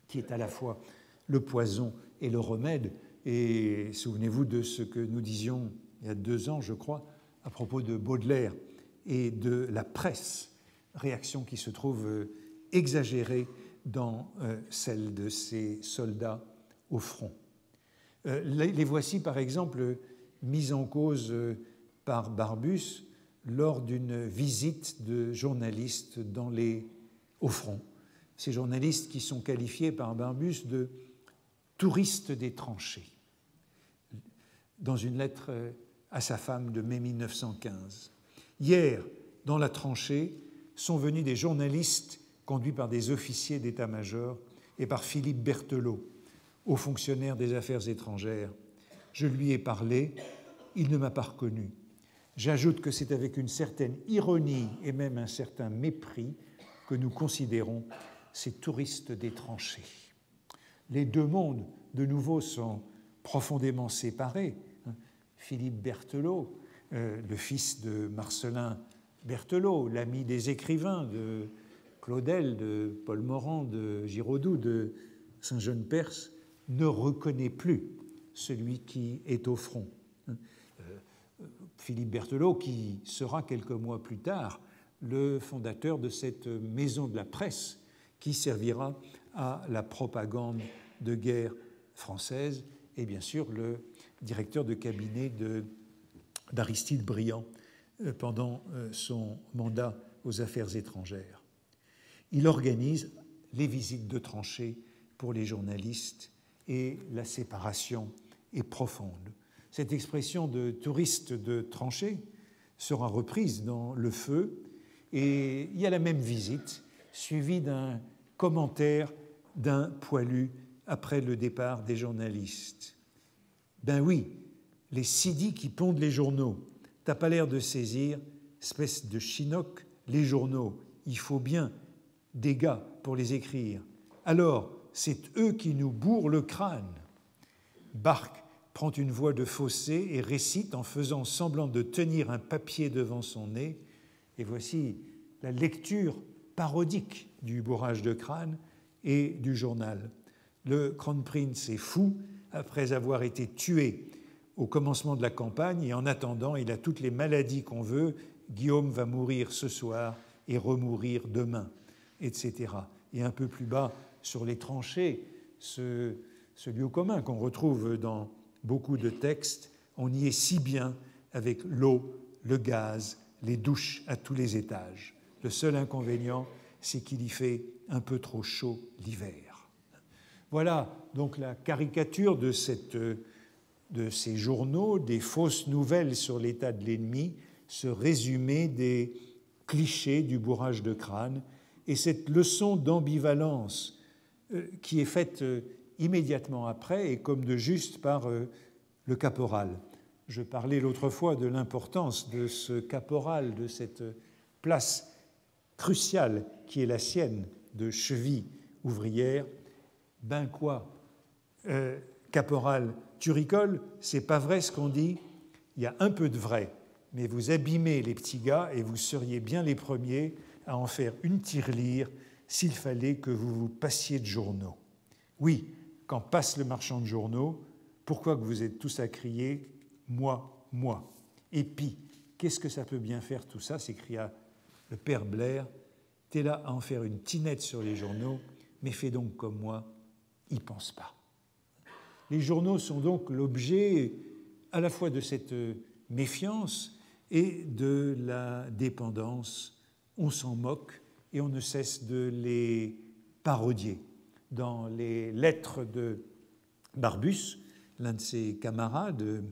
qui est à la fois le poison et le remède. Et souvenez-vous de ce que nous disions il y a 2 ans, je crois, à propos de Baudelaire et de la presse, réaction qui se trouve exagérée dans celle de ces soldats au front. Les voici par exemple mis en cause par Barbus lors d'une visite de journalistes au front. Ces journalistes qui sont qualifiés par Barbus de touristes des tranchées, dans une lettre à sa femme de mai 1915. Hier, dans la tranchée, sont venus des journalistes conduits par des officiers d'état-major et par Philippe Berthelot, haut fonctionnaire des affaires étrangères. Je lui ai parlé, il ne m'a pas reconnu. J'ajoute que c'est avec une certaine ironie et même un certain mépris que nous considérons ces touristes des tranchées. Les deux mondes, de nouveau, sont profondément séparés. Philippe Berthelot, le fils de Marcellin Berthelot, l'ami des écrivains de Claudel, de Paul Morand, de Giraudoux, de Saint-Jean-Perse, ne reconnaît plus celui qui est au front. Philippe Berthelot, qui sera quelques mois plus tard le fondateur de cette maison de la presse qui servira à la propagande de guerre française et bien sûr le directeur de cabinet d'Aristide Briand pendant son mandat aux affaires étrangères. Il organise les visites de tranchées pour les journalistes et la séparation est profonde. Cette expression de touriste de tranchées sera reprise dans Le Feu et il y a la même visite suivie d'un commentaire d'un poilu après le départ des journalistes. Ben oui, les sidis qui pondent les journaux, t'as pas l'air de saisir, espèce de chinook, les journaux, il faut bien des gars pour les écrire. Alors, c'est eux qui nous bourrent le crâne. Barque prend une voix de fausset et récite en faisant semblant de tenir un papier devant son nez. Et voici la lecture parodique du bourrage de crâne et du journal. Le Kronprinz est fou après avoir été tué au commencement de la campagne et en attendant, il a toutes les maladies qu'on veut. Guillaume va mourir ce soir et remourir demain, etc. Et un peu plus bas, sur les tranchées, ce lieu commun qu'on retrouve dans beaucoup de textes, on y est si bien avec l'eau, le gaz, les douches à tous les étages. Le seul inconvénient, c'est qu'il y fait un peu trop chaud l'hiver. Voilà donc la caricature de ces journaux, des fausses nouvelles sur l'état de l'ennemi, ce résumé des clichés du bourrage de crâne et cette leçon d'ambivalence qui est faite immédiatement après et comme de juste par le caporal. Je parlais l'autre fois de l'importance de ce caporal, de cette place cruciale qui est la sienne de cheville ouvrière. Ben quoi, caporal Turicole, c'est pas vrai ce qu'on dit, il y a un peu de vrai, mais vous abîmez les petits gars et vous seriez bien les premiers à en faire une tirelire s'il fallait que vous vous passiez de journaux. Oui, quand passe le marchand de journaux, pourquoi que vous êtes tous à crier « moi, moi ». Et puis, qu'est-ce que ça peut bien faire tout ça, s'écria le père Blair. T'es là à en faire une tinette sur les journaux, mais fais donc comme moi, y pense pas. Les journaux sont donc l'objet à la fois de cette méfiance et de la dépendance. On s'en moque et on ne cesse de les parodier. Dans les lettres de Barbus, l'un de ses camarades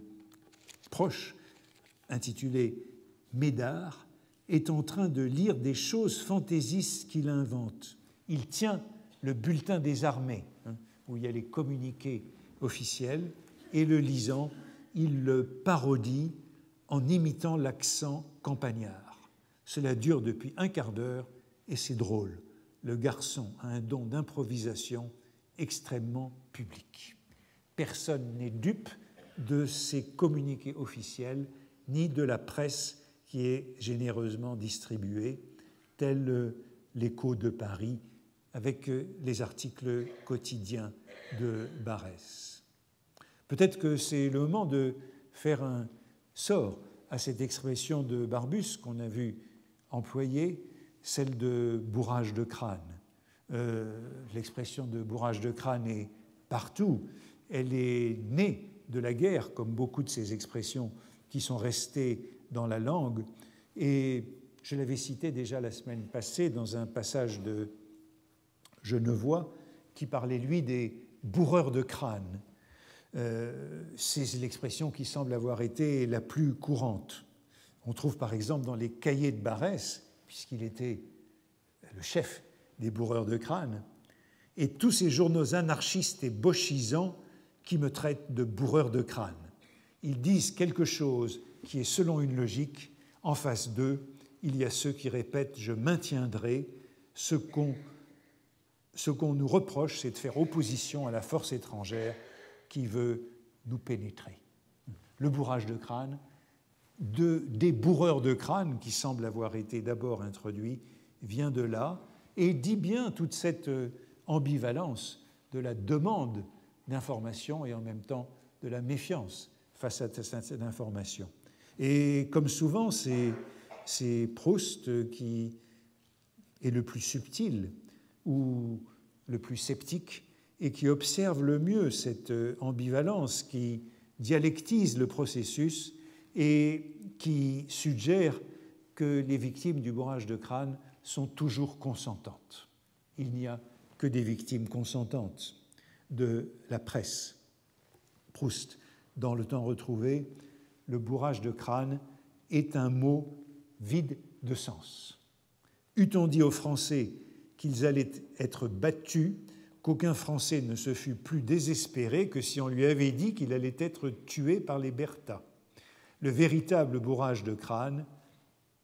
proches, intitulé Médard, est en train de lire des choses fantaisistes qu'il invente. Il tient le bulletin des armées, où il y a les communiqués officiels, et le lisant, il le parodie en imitant l'accent campagnard. Cela dure depuis un quart d'heure et c'est drôle. Le garçon a un don d'improvisation extrêmement public. Personne n'est dupe de ces communiqués officiels ni de la presse qui est généreusement distribuée, tel l'Écho de Paris avec les articles quotidiens de Barrès. Peut-être que c'est le moment de faire un sort à cette expression de Barbus qu'on a vu employer, celle de bourrage de crâne. L'expression de bourrage de crâne est partout. Elle est née de la guerre, comme beaucoup de ces expressions qui sont restées dans la langue. Et je l'avais cité déjà la semaine passée dans un passage de Genevois qui parlait, lui, des bourreurs de crâne. C'est l'expression qui semble avoir été la plus courante. On trouve par exemple dans les cahiers de Barrès, puisqu'il était le chef des bourreurs de crâne, et tous ces journaux anarchistes et boschisants qui me traitent de bourreur de crâne. Ils disent quelque chose qui est selon une logique. En face d'eux, il y a ceux qui répètent « je maintiendrai ». Ce qu'on nous reproche, c'est de faire opposition à la force étrangère qui veut nous pénétrer. Le bourrage de crâne, des bourreurs de crâne qui semblent avoir été d'abord introduits, vient de là et dit bien toute cette ambivalence de la demande d'information et en même temps de la méfiance face à cette information. Et comme souvent, c'est Proust qui est le plus subtil ou le plus sceptique et qui observe le mieux cette ambivalence, qui dialectise le processus et qui suggère que les victimes du bourrage de crâne sont toujours consentantes. Il n'y a que des victimes consentantes de la presse. Proust, dans Le Temps retrouvé, le bourrage de crâne est un mot vide de sens. Eût-on dit aux Français qu'ils allaient être battus, qu'aucun Français ne se fût plus désespéré que si on lui avait dit qu'il allait être tué par les Bertha. Le véritable bourrage de crâne,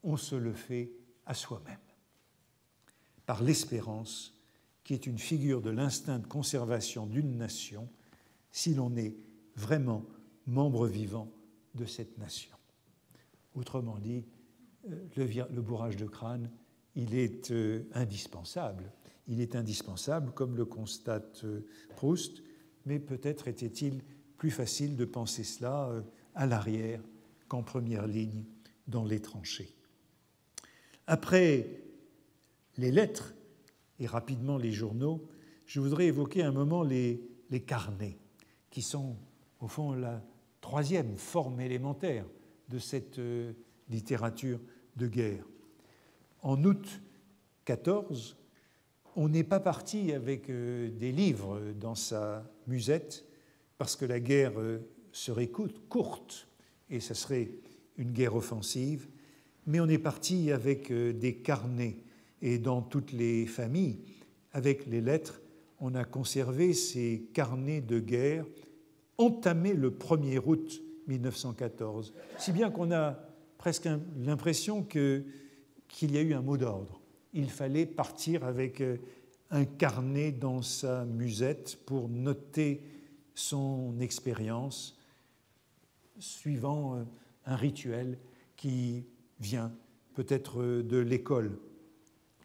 on se le fait à soi-même. Par l'espérance, qui est une figure de l'instinct de conservation d'une nation, si l'on est vraiment membre vivant de cette nation. Autrement dit, le bourrage de crâne, il est indispensable. Il est indispensable, comme le constate Proust, mais peut-être était-il plus facile de penser cela à l'arrière qu'en première ligne dans les tranchées. Après les lettres et rapidement les journaux, je voudrais évoquer un moment les carnets, qui sont au fond, la troisième forme élémentaire de cette littérature de guerre. En août 14, on n'est pas parti avec des livres dans sa musette parce que la guerre serait courte et ça serait une guerre offensive, mais on est parti avec des carnets et dans toutes les familles, avec les lettres, on a conservé ces carnets de guerre entamés le 1er août 1914, si bien qu'on a presque l'impression qu'il y a eu un mot d'ordre. Il fallait partir avec un carnet dans sa musette pour noter son expérience suivant un rituel qui vient peut-être de l'école.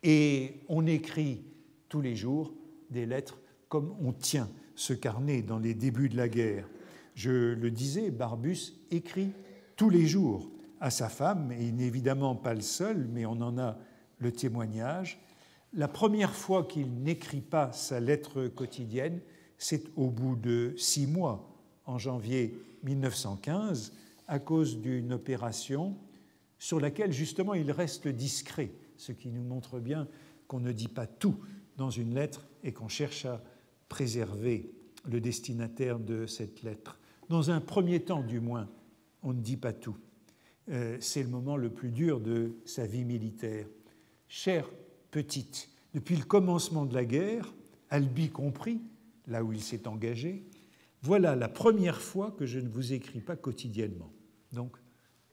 Et on écrit tous les jours des lettres comme on tient ce carnet dans les débuts de la guerre. Je le disais, Barbus écrit tous les jours à sa femme, et il n'est évidemment pas le seul, mais on en a le témoignage. La première fois qu'il n'écrit pas sa lettre quotidienne, c'est au bout de 6 mois, en janvier 1915, à cause d'une opération sur laquelle justement il reste discret, ce qui nous montre bien qu'on ne dit pas tout dans une lettre et qu'on cherche à préserver le destinataire de cette lettre. Dans un premier temps, du moins, on ne dit pas tout. C'est le moment le plus dur de sa vie militaire. Chère petite, depuis le commencement de la guerre, Albi compris, là où il s'est engagé, voilà la première fois que je ne vous écris pas quotidiennement. Donc,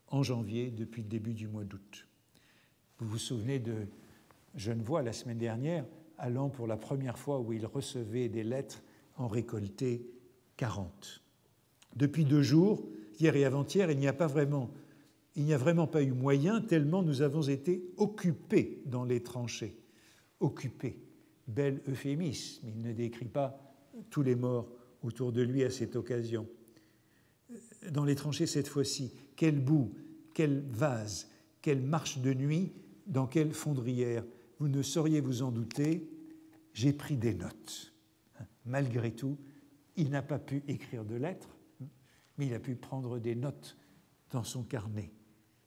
en janvier, depuis le début du mois d'août. Vous vous souvenez de Genevois la semaine dernière, allant pour la première fois où il recevait des lettres, en récolter 40. Depuis 2 jours, hier et avant-hier, il n'y a vraiment pas eu moyen, tellement nous avons été occupés dans les tranchées. Occupés, bel euphémisme, il ne décrit pas tous les morts autour de lui à cette occasion. Dans les tranchées cette fois-ci, quel bout, quel vase, quelle marche de nuit, dans quelle fondrière. Vous ne sauriez vous en douter, j'ai pris des notes. Malgré tout, il n'a pas pu écrire de lettres, mais il a pu prendre des notes dans son carnet.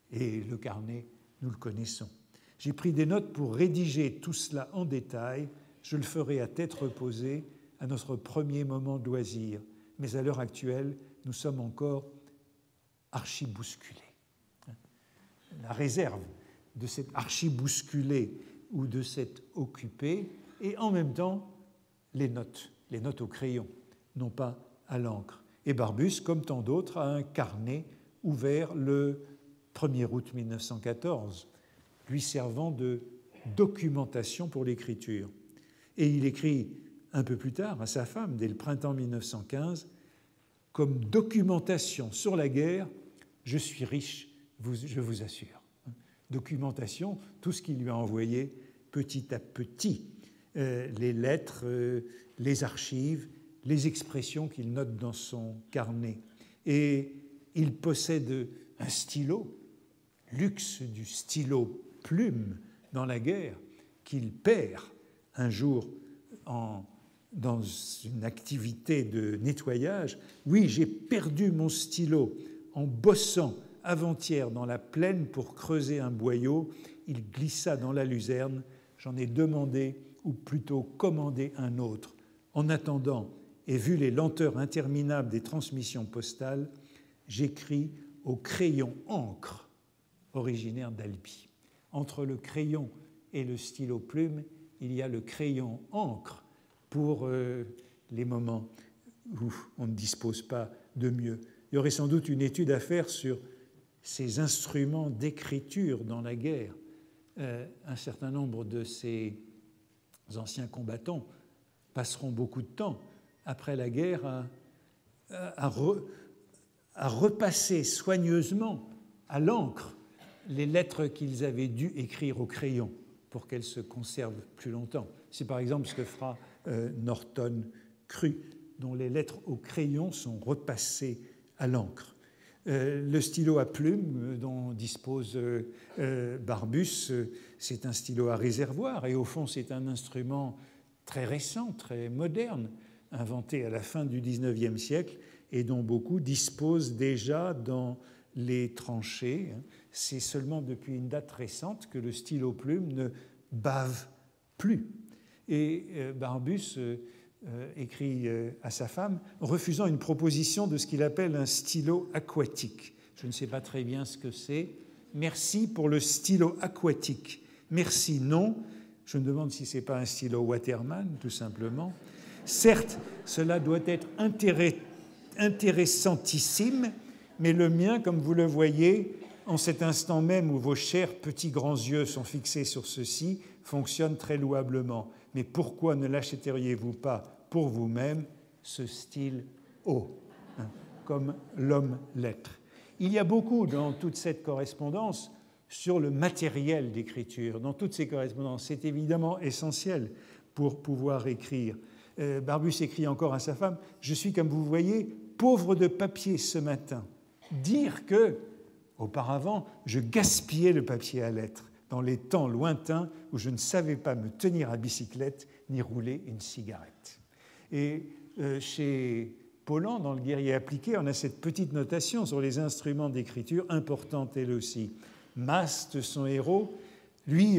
Et le carnet, nous le connaissons. J'ai pris des notes pour rédiger tout cela en détail. Je le ferai à tête reposée à notre premier moment de loisir. Mais à l'heure actuelle, nous sommes encore archi-bousculés. La réserve de cet archi-bousculé ou de cet occupé, et en même temps les notes au crayon, non pas à l'encre. Et Barbus, comme tant d'autres, a un carnet ouvert le 1er août 1914, lui servant de documentation pour l'écriture. Et il écrit un peu plus tard à sa femme, dès le printemps 1915, « Comme documentation sur la guerre, je suis riche, je vous assure. » Documentation, tout ce qu'il lui a envoyé petit à petit, les lettres, les archives, les expressions qu'il note dans son carnet. Et il possède un stylo, luxe du stylo plume dans la guerre, qu'il perd un jour dans une activité de nettoyage. Oui, j'ai perdu mon stylo en bossant avant-hier dans la plaine pour creuser un boyau. Il glissa dans la luzerne. J'en ai demandé, ou plutôt commandé un autre. En attendant, et vu les lenteurs interminables des transmissions postales, j'écris au crayon encre, originaire d'Albi. Entre le crayon et le stylo plume, il y a le crayon encre pour les moments où on ne dispose pas de mieux. Il y aurait sans doute une étude à faire sur ces instruments d'écriture dans la guerre. Un certain nombre de ces anciens combattants passeront beaucoup de temps après la guerre à repasser soigneusement à l'encre les lettres qu'ils avaient dû écrire au crayon pour qu'elles se conservent plus longtemps. C'est par exemple ce que fera Norton Cru, dont les lettres au crayon sont repassées à l'encre. Le stylo à plume dont dispose Barbus, c'est un stylo à réservoir et au fond c'est un instrument très récent, très moderne, inventé à la fin du XIXe siècle et dont beaucoup disposent déjà dans les tranchées. C'est seulement depuis une date récente que le stylo-plume ne bave plus. Et Barbus écrit à sa femme, refusant une proposition de ce qu'il appelle un stylo aquatique. Je ne sais pas très bien ce que c'est. Merci pour le stylo aquatique. Merci, non. Je me demande si ce n'est pas un stylo Waterman, tout simplement. Certes, cela doit être intéressantissime, mais le mien, comme vous le voyez, en cet instant même où vos chers petits grands yeux sont fixés sur ceci, fonctionne très louablement. Mais pourquoi ne l'achèteriez-vous pas pour vous-même, ce style haut, comme l'homme-lettre? Il y a beaucoup dans toute cette correspondance sur le matériel d'écriture. Dans toutes ces correspondances, c'est évidemment essentiel pour pouvoir écrire. Barbus écrit encore à sa femme « Je suis, comme vous voyez, pauvre de papier ce matin. » Dire que, auparavant, je gaspillais le papier à lettres dans les temps lointains où je ne savais pas me tenir à bicyclette ni rouler une cigarette. Et chez Paulan, dans Le guerrier appliqué, on a cette petite notation sur les instruments d'écriture, importante elle aussi. Mast, son héros, lui,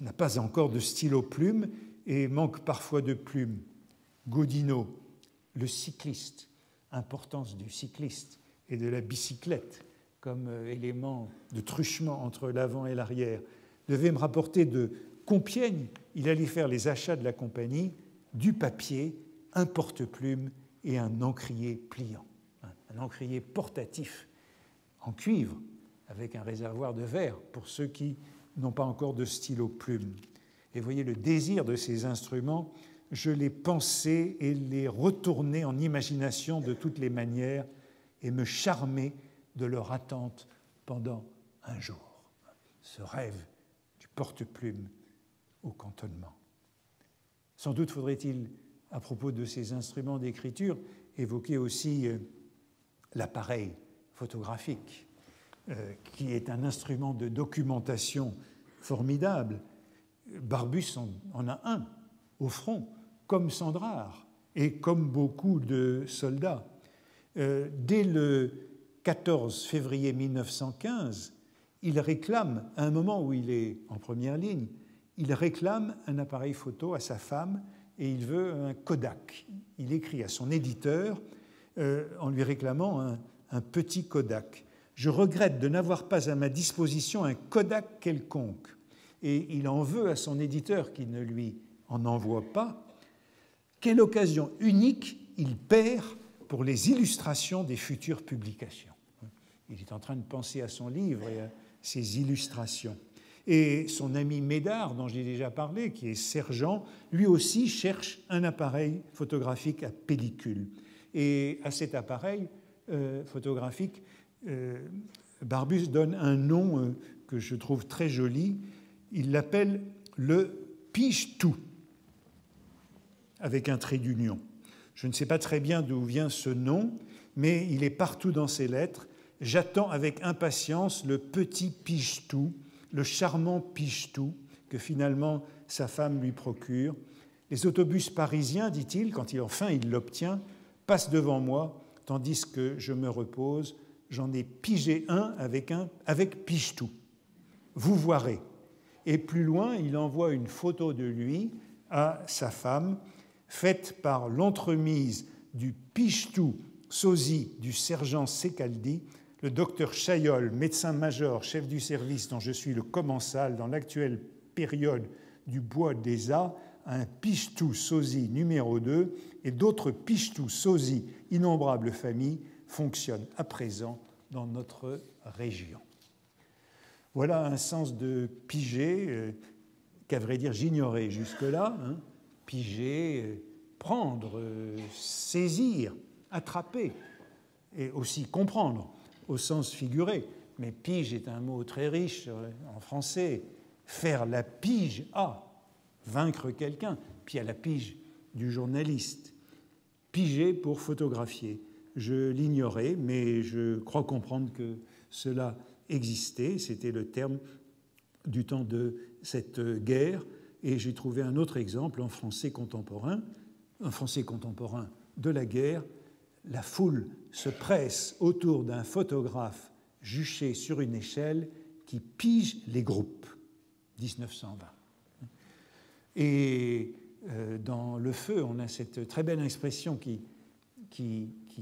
n'a pas encore de stylo-plume et manque parfois de plume. Godinot, le cycliste, importance du cycliste et de la bicyclette comme élément de truchement entre l'avant et l'arrière, devait me rapporter de Compiègne, il allait faire les achats de la compagnie, du papier, un porte-plume et un encrier pliant, un encrier portatif en cuivre avec un réservoir de verre pour ceux qui n'ont pas encore de stylo-plume. Et vous voyez le désir de ces instruments, je les pensais et les retournais en imagination de toutes les manières et me charmais de leur attente pendant un jour. Ce rêve du porte-plume au cantonnement. Sans doute faudrait-il, à propos de ces instruments d'écriture, évoquer aussi l'appareil photographique, qui est un instrument de documentation formidable. Barbus en a un au front, comme Sandrard et comme beaucoup de soldats. Dès le 14 février 1915, il réclame, à un moment où il est en première ligne, il réclame un appareil photo à sa femme et il veut un Kodak. Il écrit à son éditeur en lui réclamant un petit Kodak. Je regrette de n'avoir pas à ma disposition un Kodak quelconque. Et il en veut à son éditeur qui ne lui en envoie pas. Quelle occasion unique il perd pour les illustrations des futures publications. Il est en train de penser à son livre et à ses illustrations. Et son ami Médard, dont j'ai déjà parlé, qui est sergent, lui aussi cherche un appareil photographique à pellicule. Et à cet appareil photographique, Barbus donne un nom que je trouve très joli. Il l'appelle le pige-tout, avec un trait d'union. Je ne sais pas très bien d'où vient ce nom, mais il est partout dans ses lettres. J'attends avec impatience le petit pige-tout, le charmant pige-tout que finalement sa femme lui procure. Les autobus parisiens, dit-il, quand enfin il l'obtient, passent devant moi, tandis que je me repose. J'en ai pigé un avec pige-tout. Vous verrez. Et plus loin, il envoie une photo de lui à sa femme, faite par l'entremise du pige-tout sosie du sergent Secaldi, le docteur Chaillol, médecin-major, chef du service dont je suis le commensal dans l'actuelle période du bois des A, un pige-tout sosie numéro 2 et d'autres pige-tout sosies innombrables familles fonctionnent à présent dans notre région. Voilà un sens de piger qu'à vrai dire j'ignorais jusque-là. Piger, prendre, saisir, attraper et aussi comprendre au sens figuré. Mais pige est un mot très riche en français. Faire la pige à, vaincre quelqu'un, puis à la pige du journaliste. Piger pour photographier. Je l'ignorais, mais je crois comprendre que cela existait. C'était le terme du temps de cette guerre. Et j'ai trouvé un autre exemple en français contemporain de la guerre, la foule se presse autour d'un photographe juché sur une échelle qui pige les groupes. 1920. Et dans Le Feu, on a cette très belle expression qui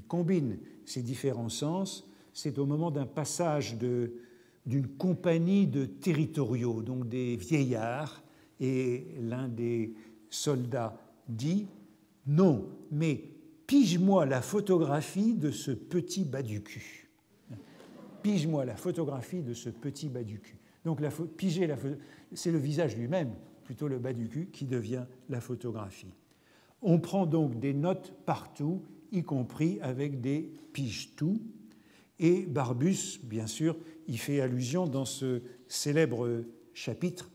combine ces différents sens. C'est au moment d'un passage d'une compagnie de territoriaux, donc des vieillards, et l'un des soldats dit « Non, mais pige-moi la photographie de ce petit bas du cul. » Pige-moi la photographie de ce petit bas du cul. Donc piger c'est le visage lui-même, plutôt le bas du cul, qui devient la photographie. On prend donc des notes partout, y compris avec des pige-tout. Et Barbus, bien sûr, y fait allusion dans ce célèbre chapitre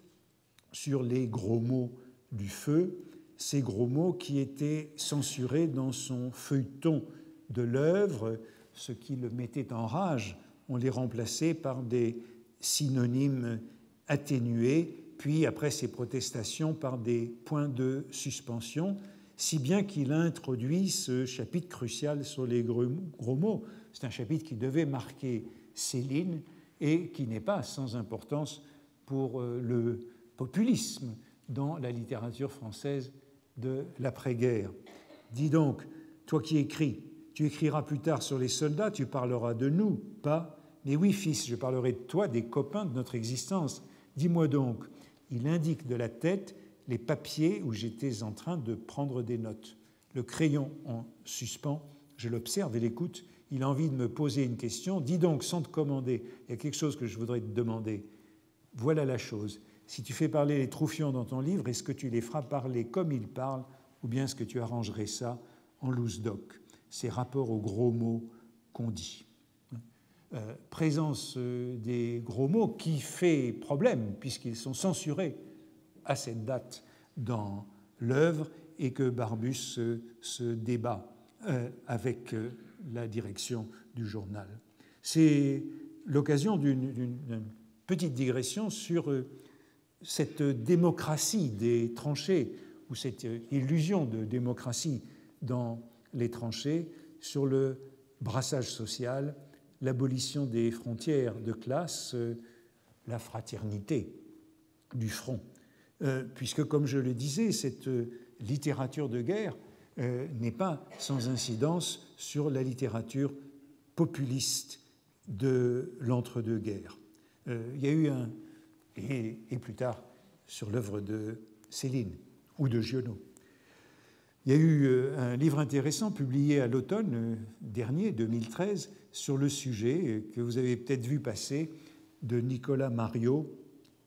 sur les gros mots du feu, ces gros mots qui étaient censurés dans son feuilleton de l'œuvre, ce qui le mettait en rage. On les remplaçait par des synonymes atténués, puis après ces protestations par des points de suspension, si bien qu'il a introduit ce chapitre crucial sur les gros mots. C'est un chapitre qui devait marquer Céline et qui n'est pas sans importance pour le populisme dans la littérature française de l'après-guerre. Dis donc, toi qui écris, tu écriras plus tard sur les soldats, tu parleras de nous, pas. Mais oui, fils, je parlerai de toi, des copains de notre existence. Dis-moi donc, il indique de la tête les papiers où j'étais en train de prendre des notes. Le crayon en suspens, je l'observe et l'écoute. Il a envie de me poser une question. Dis donc, sans te commander, il y a quelque chose que je voudrais te demander. Voilà la chose. Si tu fais parler les Troufions dans ton livre, est-ce que tu les feras parler comme ils parlent, ou bien est-ce que tu arrangerais ça en loose-doc, ces rapports aux gros mots qu'on dit. Présence des gros mots qui fait problème, puisqu'ils sont censurés à cette date dans l'œuvre et que Barbus se débat avec la direction du journal. C'est l'occasion d'une petite digression sur cette démocratie des tranchées, ou cette illusion de démocratie dans les tranchées, sur le brassage social, l'abolition des frontières de classe, la fraternité du front. Puisque, comme je le disais, cette littérature de guerre n'est pas sans incidence sur la littérature populiste de l'entre-deux-guerres. Il y a eu et plus tard sur l'œuvre de Céline ou de Giono. Il y a eu un livre intéressant publié à l'automne dernier, 2013, sur le sujet que vous avez peut-être vu passer, de Nicolas Mariot,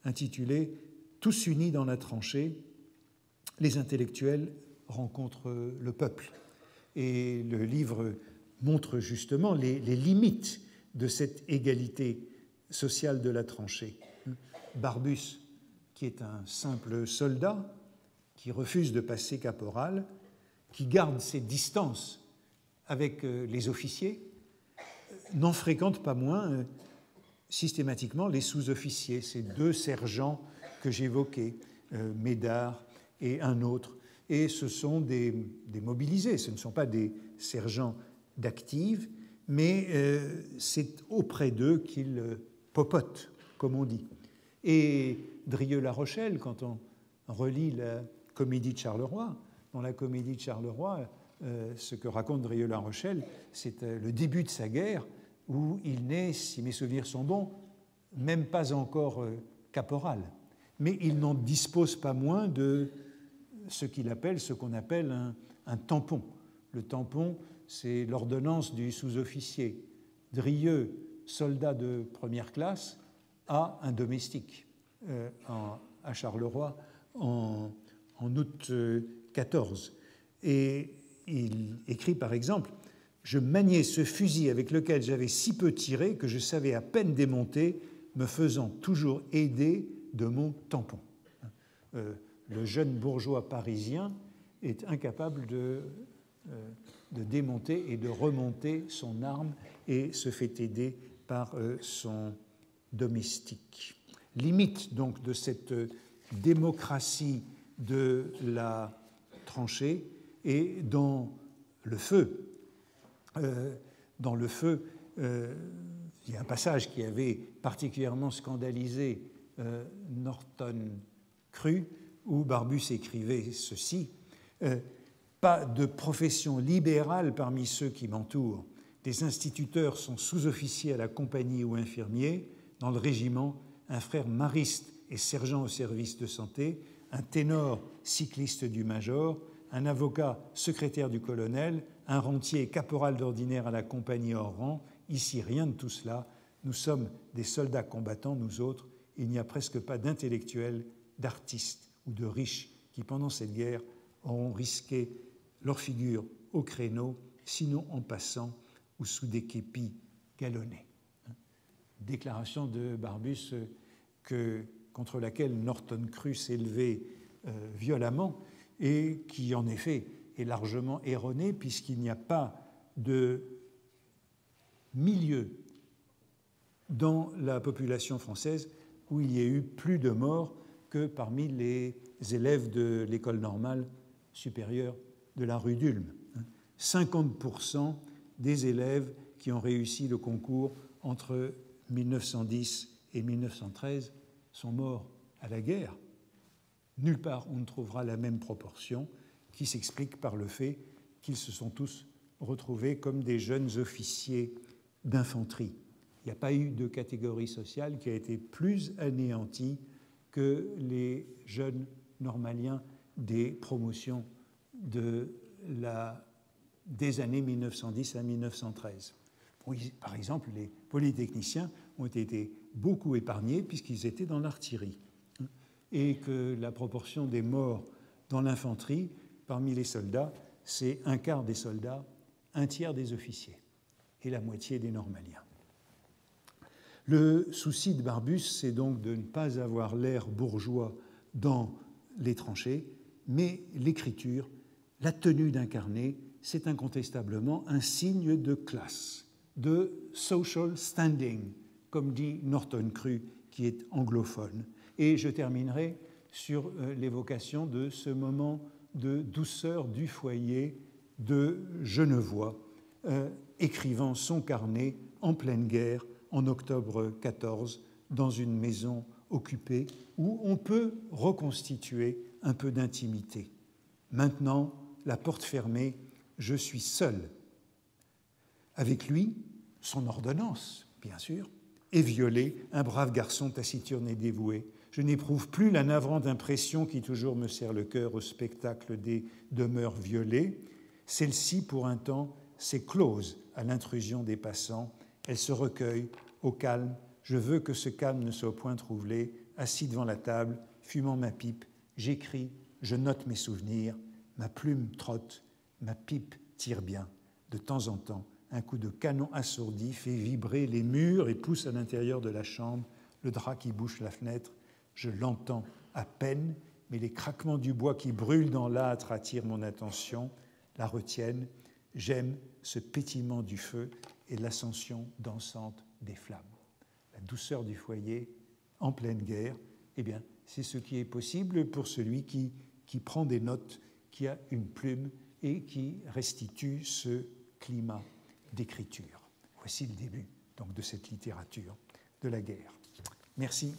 intitulé « Tous unis dans la tranchée, les intellectuels rencontrent le peuple ». Et le livre montre justement les limites de cette égalité sociale de la tranchée. Barbus, qui est un simple soldat, qui refuse de passer caporal, qui garde ses distances avec les officiers, n'en fréquente pas moins systématiquement les sous-officiers, ces deux sergents que j'évoquais, Médard et un autre. Et ce sont des mobilisés, ce ne sont pas des sergents d'active, mais c'est auprès d'eux qu'ils popotent, comme on dit. Et Drieux-La Rochelle, quand on relit la Comédie de Charleroi, dans la Comédie de Charleroi, ce que raconte Drieux-La Rochelle, c'est le début de sa guerre, où il n'est, si mes souvenirs sont bons, même pas encore caporal. Mais il n'en dispose pas moins de ce qu'on appelle un tampon. Le tampon, c'est l'ordonnance du sous-officier. Drieux, soldat de première classe, a un domestique à Charleroi en août 14. Et il écrit par exemple « Je maniais ce fusil avec lequel j'avais si peu tiré que je savais à peine démonter, me faisant toujours aider de mon tampon. » Le jeune bourgeois parisien est incapable de démonter et de remonter son arme et se fait aider par son domestique. Limite donc de cette démocratie de la tranchée, et dans Le Feu, dans le feu. Il y a un passage qui avait particulièrement scandalisé Norton Crue, où Barbus écrivait ceci, pas de profession libérale parmi ceux qui m'entourent. Des instituteurs sont sous-officiers à la compagnie ou infirmiers. Dans le régiment, un frère mariste et sergent au service de santé, un ténor cycliste du major, un avocat secrétaire du colonel, un rentier caporal d'ordinaire à la compagnie hors rang. Ici, rien de tout cela. Nous sommes des soldats combattants, nous autres. Il n'y a presque pas d'intellectuels, d'artistes ou de riches qui, pendant cette guerre, auront risqué leur figure au créneau, sinon en passant ou sous des képis galonnés. Déclaration de Barbus contre laquelle Norton Crue s'est levé violemment et qui, en effet, est largement erronée puisqu'il n'y a pas de milieu dans la population française où il y ait eu plus de morts que parmi les élèves de l'école normale supérieure de la rue d'Ulm. 50% des élèves qui ont réussi le concours entre 1910 et 1913 sont morts à la guerre. Nulle part on ne trouvera la même proportion qui s'explique par le fait qu'ils se sont tous retrouvés comme des jeunes officiers d'infanterie. Il n'y a pas eu de catégorie sociale qui a été plus anéantie que les jeunes normaliens des promotions des années 1910 à 1913. Oui, par exemple, les polytechniciens ont été beaucoup épargnés puisqu'ils étaient dans l'artillerie et que la proportion des morts dans l'infanterie parmi les soldats, c'est un quart des soldats, un tiers des officiers et la moitié des normaliens. Le souci de Barbus, c'est donc de ne pas avoir l'air bourgeois dans les tranchées, mais l'écriture, la tenue d'un carnet, c'est incontestablement un signe de classe, de social standing, comme dit Norton Crue, qui est anglophone. Et je terminerai sur l'évocation de ce moment de douceur du foyer de Genevois, écrivant son carnet en pleine guerre en octobre 14 dans une maison occupée où on peut reconstituer un peu d'intimité. Maintenant, la porte fermée, je suis seul. Avec lui, son ordonnance, bien sûr, est violée, un brave garçon taciturne et dévoué. Je n'éprouve plus la navrante impression qui toujours me serre le cœur au spectacle des demeures violées. Celle-ci, pour un temps, s'est close à l'intrusion des passants. Elle se recueille au calme. Je veux que ce calme ne soit point troublé. Assis devant la table, fumant ma pipe, j'écris, je note mes souvenirs. Ma plume trotte, ma pipe tire bien. De temps en temps, un coup de canon assourdi fait vibrer les murs et pousse à l'intérieur de la chambre le drap qui bouche la fenêtre. Je l'entends à peine, mais les craquements du bois qui brûle dans l'âtre attirent mon attention, la retiennent. J'aime ce pétillement du feu et l'ascension dansante des flammes. La douceur du foyer en pleine guerre, eh bien, c'est ce qui est possible pour celui qui prend des notes, qui a une plume et qui restitue ce climat d'écriture. Voici le début donc, de cette littérature de la guerre. Merci.